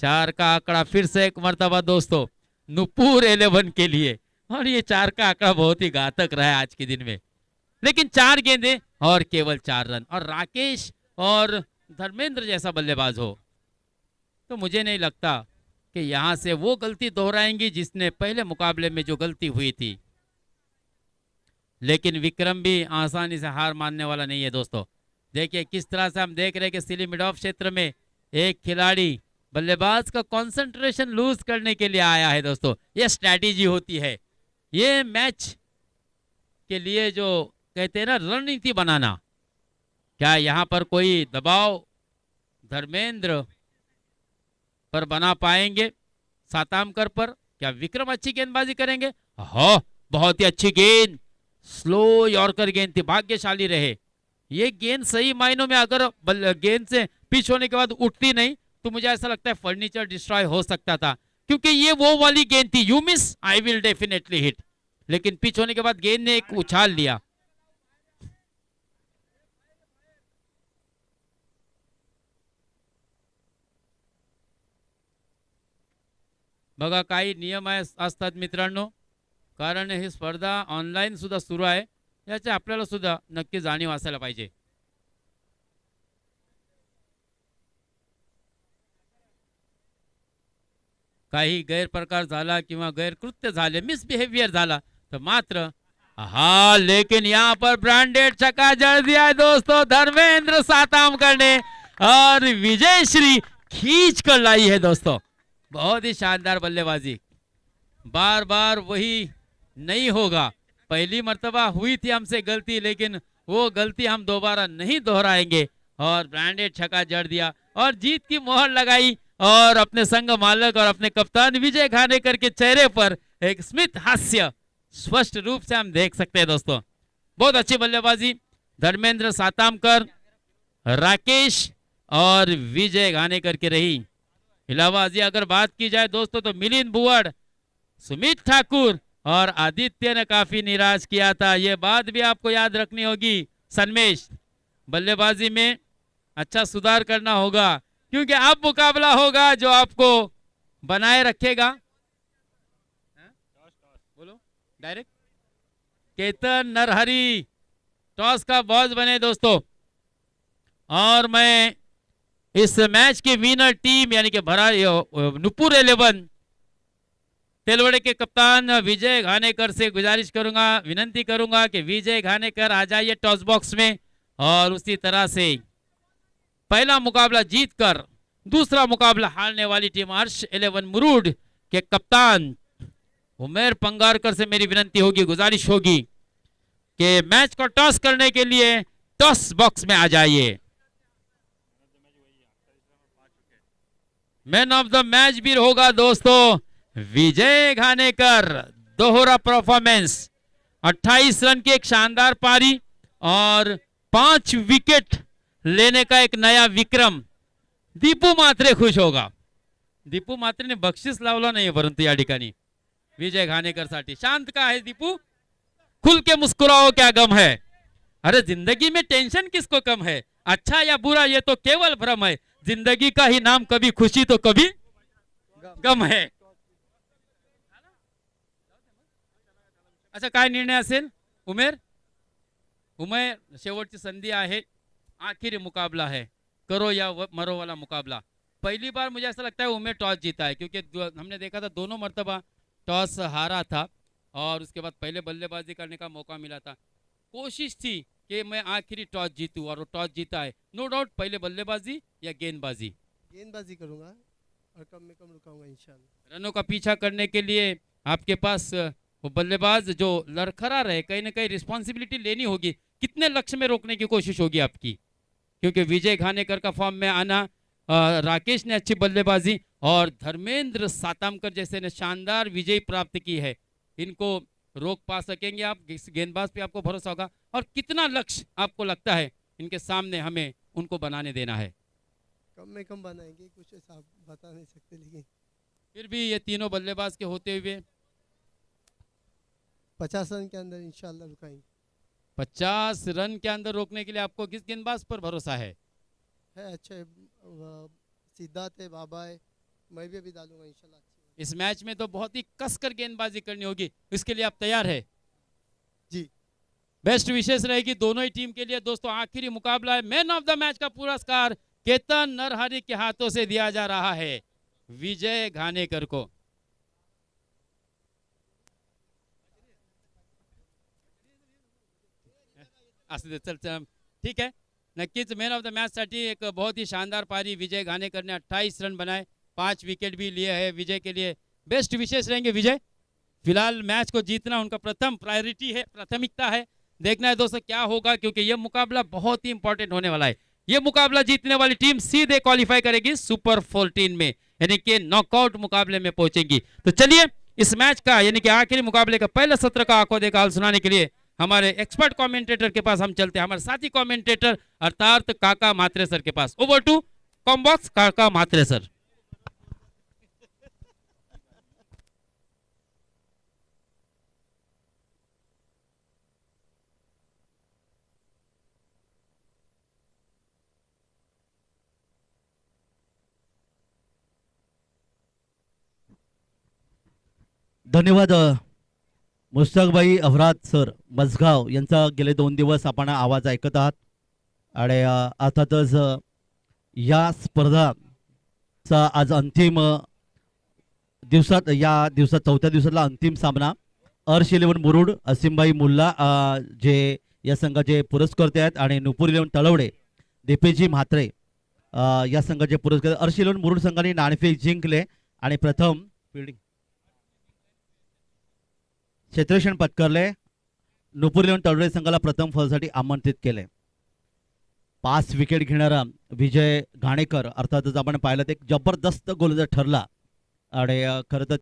4 का आंकड़ा फिर से एक मर्तबा दोस्तों नुपुर 11 के लिए, और ये 4 का आंकड़ा बहुत ही घातक रहा है आज के दिन में। लेकिन 4 गेंदें और केवल 4 रन, और राकेश और धर्मेंद्र जैसा बल्लेबाज हो तो मुझे नहीं लगता कि यहां से वो गलती दोहराएंगी जिसने पहले मुकाबले में जो गलती हुई थी। लेकिन विक्रम भी आसानी से हार मानने वाला नहीं है दोस्तों। देखिए किस तरह से हम देख रहे हैं कि सिली मिड ऑफ क्षेत्र में एक खिलाड़ी बल्लेबाज का कंसंट्रेशन लूज करने के लिए आया है दोस्तों। ये स्ट्रैटेजी होती है, ये मैच के लिए जो कहते हैं ना रणनीति बनाना। क्या यहाँ पर कोई दबाव धर्मेंद्र पर बना पाएंगे सातामकर पर? क्या विक्रम अच्छी गेंदबाजी करेंगे? हाँ, बहुत ही अच्छी गेंद, स्लो यॉर्कर गेंद थी, भाग्यशाली रहे। ये गेंद सही मायनों में अगर गेंद से पिच होने के बाद उठती नहीं तो मुझे ऐसा लगता है फर्नीचर डिस्ट्रॉय हो सकता था, क्योंकि ये वो वाली गेंद थी, you miss I will definitely hit. लेकिन पिच होने के बाद गेंद ने एक उछाल लिया। बघा काही नियम आहे असतात मित्रांनो, कारण ही स्पर्धा ऑनलाईन सुद्धा सुरू आहे याची आपल्याला सुद्धा नक्की जाणीव असायला पाहिजे. काही गैरप्रकार झाला किंवा गैरकृत्य झाले, मिसबिहेवियर झाला तर मात्र हाँ, लेकिन यहाँ पर ब्रांडेड छक्का जड़ दिया है दोस्तों धर्मेंद्र सातामकर ने और विजय श्री खींच कर लाई है दोस्तों. बहुत ही शानदार बल्लेबाजी. बार बार वही नहीं होगा. पहली मर्तबा हुई थी हमसे गलती, लेकिन वो गलती हम दोबारा नहीं दोहराएंगे. और ब्रांडेड छक्का जड़ दिया और जीत की मोहर लगाई और अपने संघ मालक और अपने कप्तान विजय घानेकर के चेहरे पर एक स्मित हास्य स्पष्ट रूप से हम देख सकते हैं दोस्तों. बहुत अच्छी बल्लेबाजी धर्मेंद्र सातामकर, राकेश और विजय घानेकर के रही. इलाहाबादी अगर बात की जाए दोस्तों तो मिलिंद बुवड़, सुमित ठाकुर और आदित्य ने काफी निराश किया था. ये बात भी आपको याद रखनी होगी. सन्मेश, बल्लेबाजी में अच्छा सुधार करना होगा क्योंकि अब मुकाबला होगा जो आपको बनाए रखेगा. बोलो डायरेक्ट. केतन नरहरी टॉस का बॉस बने दोस्तों. और मैं इस मैच की विनर टीम यानी कि भरा नुपुर 11 तेलवड़े के कप्तान विजय घानेकर से गुजारिश करूंगा, विनंती करूंगा कि विजय घानेकर आ जाइए टॉस बॉक्स में. और उसी तरह से पहला मुकाबला जीतकर दूसरा मुकाबला हारने वाली टीम हर्ष 11 मुरूड के कप्तान उमेर पंगारकर से मेरी विनंती होगी, गुजारिश होगी कि मैच को टॉस करने के लिए टॉस बॉक्स में आ जाइए. मैन ऑफ द मैच भी होगा दोस्तों विजय घानेकर. दोहरा परफॉर्मेंस, 28 रन की एक शानदार पारी और 5 विकेट लेने का एक नया विक्रम. दीपू मात्रे खुश होगा. दीपू मात्रेने बक्षीस लावला नाही परंतु या ठिकाणी विजय घानेकर साठी. शांत का है दीपू, खुल के मुस्कुराओ क्या गम है. अरे जिंदगी में टेंशन किसको कम है, अच्छा या बुरा ये तो केवल भ्रम है. जिंदगी का ही नाम कभी खुशी तो कभी गम है. अच्छा, काय निर्णय असेल उमेर? उमेर, शेवटची संधी आहे, आखिरी मुकाबला है, करो या मरो वाला मुकाबला. पहली बार मुझे ऐसा लगता है उमेर टॉस जीता है क्योंकि हमने देखा था दोनों मर्तबा टॉस हारा था और उसके बाद पहले बल्लेबाजी करने का मौका मिला था. कोशिश थी कि मैं आखिरी टॉस जीतूं और वो टॉस जीता है. नो डाउट पहले बल्लेबाजी या गेंदबाजी. गेंदबाजी करूंगा और कम में कम रुकाऊंगा इंशाल्लाह. रनों का पीछा करने के लिए आपके पास वो बल्लेबाज जो लड़खड़ा रहे, कहीं ना कहीं रिस्पॉन्सिबिलिटी लेनी होगी. कितने लक्ष्य में रोकने की कोशिश होगी आपकी? क्योंकि विजय घानेकर का फॉर्म में आना, राकेश ने अच्छी बल्लेबाजी और धर्मेंद्र सातामकर जैसे ने शानदार विजय प्राप्त की है. इनको रोक पा सकेंगे आप? गेंदबाज पे आपको भरोसा होगा? और कितना लक्ष्य आपको लगता है इनके सामने हमें उनको बनाने देना है? कम में कम बनाएंगे, कुछ ऐसा बता नहीं सकते, लेकिन फिर भी ये तीनों बल्लेबाज के होते हुए 50 रन के अंदर इंशाल्लाह रुकाएंगे. 50 रन के अंदर रोकने के लिए आपको किस गेंदबाज पर भरोसा है? अच्छे सिद्धार्थ है, बाबा है, मैं भी अभी डालूंगा इंशाल्लाह. इस मैच में तो बहुत ही कसकर गेंदबाजी करनी होगी, इसके लिए आप तैयार है? जी. बेस्ट विशेष रहेगी दोनों ही टीम के लिए दोस्तों. आखिरी मुकाबला है. मैन ऑफ द मैच का पुरस्कार केतन नरहरी के हाथों से दिया जा रहा है विजय घानेकर को. चल ठीक है. नक्कीच मॅन ऑफ द मॅच साठी एक बहुत ही शानदार पारी विजय घानेकर ने 28 रन बनाए, 5 विकेट भी लिए हैं. विजय के लिए बेस्ट विशेष रहेंगे. विजय फिलहाल मैच को जीतना उनका प्रथम प्रायोरिटी है, प्राथमिकता है. देखना है दोस्तों क्या होगा क्योंकि यह मुकाबला बहुत ही इंपॉर्टेंट होने वाला है. यह मुकाबला जीतने वाली टीम सीधे क्वालिफाई करेगी सुपर 14 में, यानी कि नॉकआउट मुकाबले में पहुंचेगी. तो चलिए इस मैच का यानी कि आखिरी मुकाबले का पहला सत्र का आंखों देखा हाल सुनाने के लिए हमारे एक्सपर्ट कमेंटेटर के पास हम चलते हैं, हमारे साथी कमेंटेटर अर्थात काका म्हात्रे सर के पास. ओवर टू कॉम्बॉक्स काका म्हात्रे सर. धन्यवाद मुश्ताकभाई अफराद सर मसगाव यांचा गेले 2 दिवस आपण आवाज ऐकत आहात आणि अर्थातच या स्पर्धाचा आज अंतिम दिवसात या दिवसात 4थ्या दिवसातला अंतिम सामना अर्श 11 मुरुड असीमभाई मुल्ला जे या संघाचे पुरस्कर्ते आहेत आणि नुपूर 11 तळवडे दीपेजी म्हात्रे या संघाचे पुरस्कार अर्श 11 मुरुड संघाने नाणेफेक जिंकले आणि प्रथम फिल्डिंग क्षेत्ररक्षण पत्करले. नुपूर 11 तळवडे संघाला प्रथम फलसाठी आमंत्रित केले. 5 विकेट घेणारा विजय घाणेकर अर्थातच आपण पाहिलं ते एक जबरदस्त गोलंदाज ठरला आणि खरं तर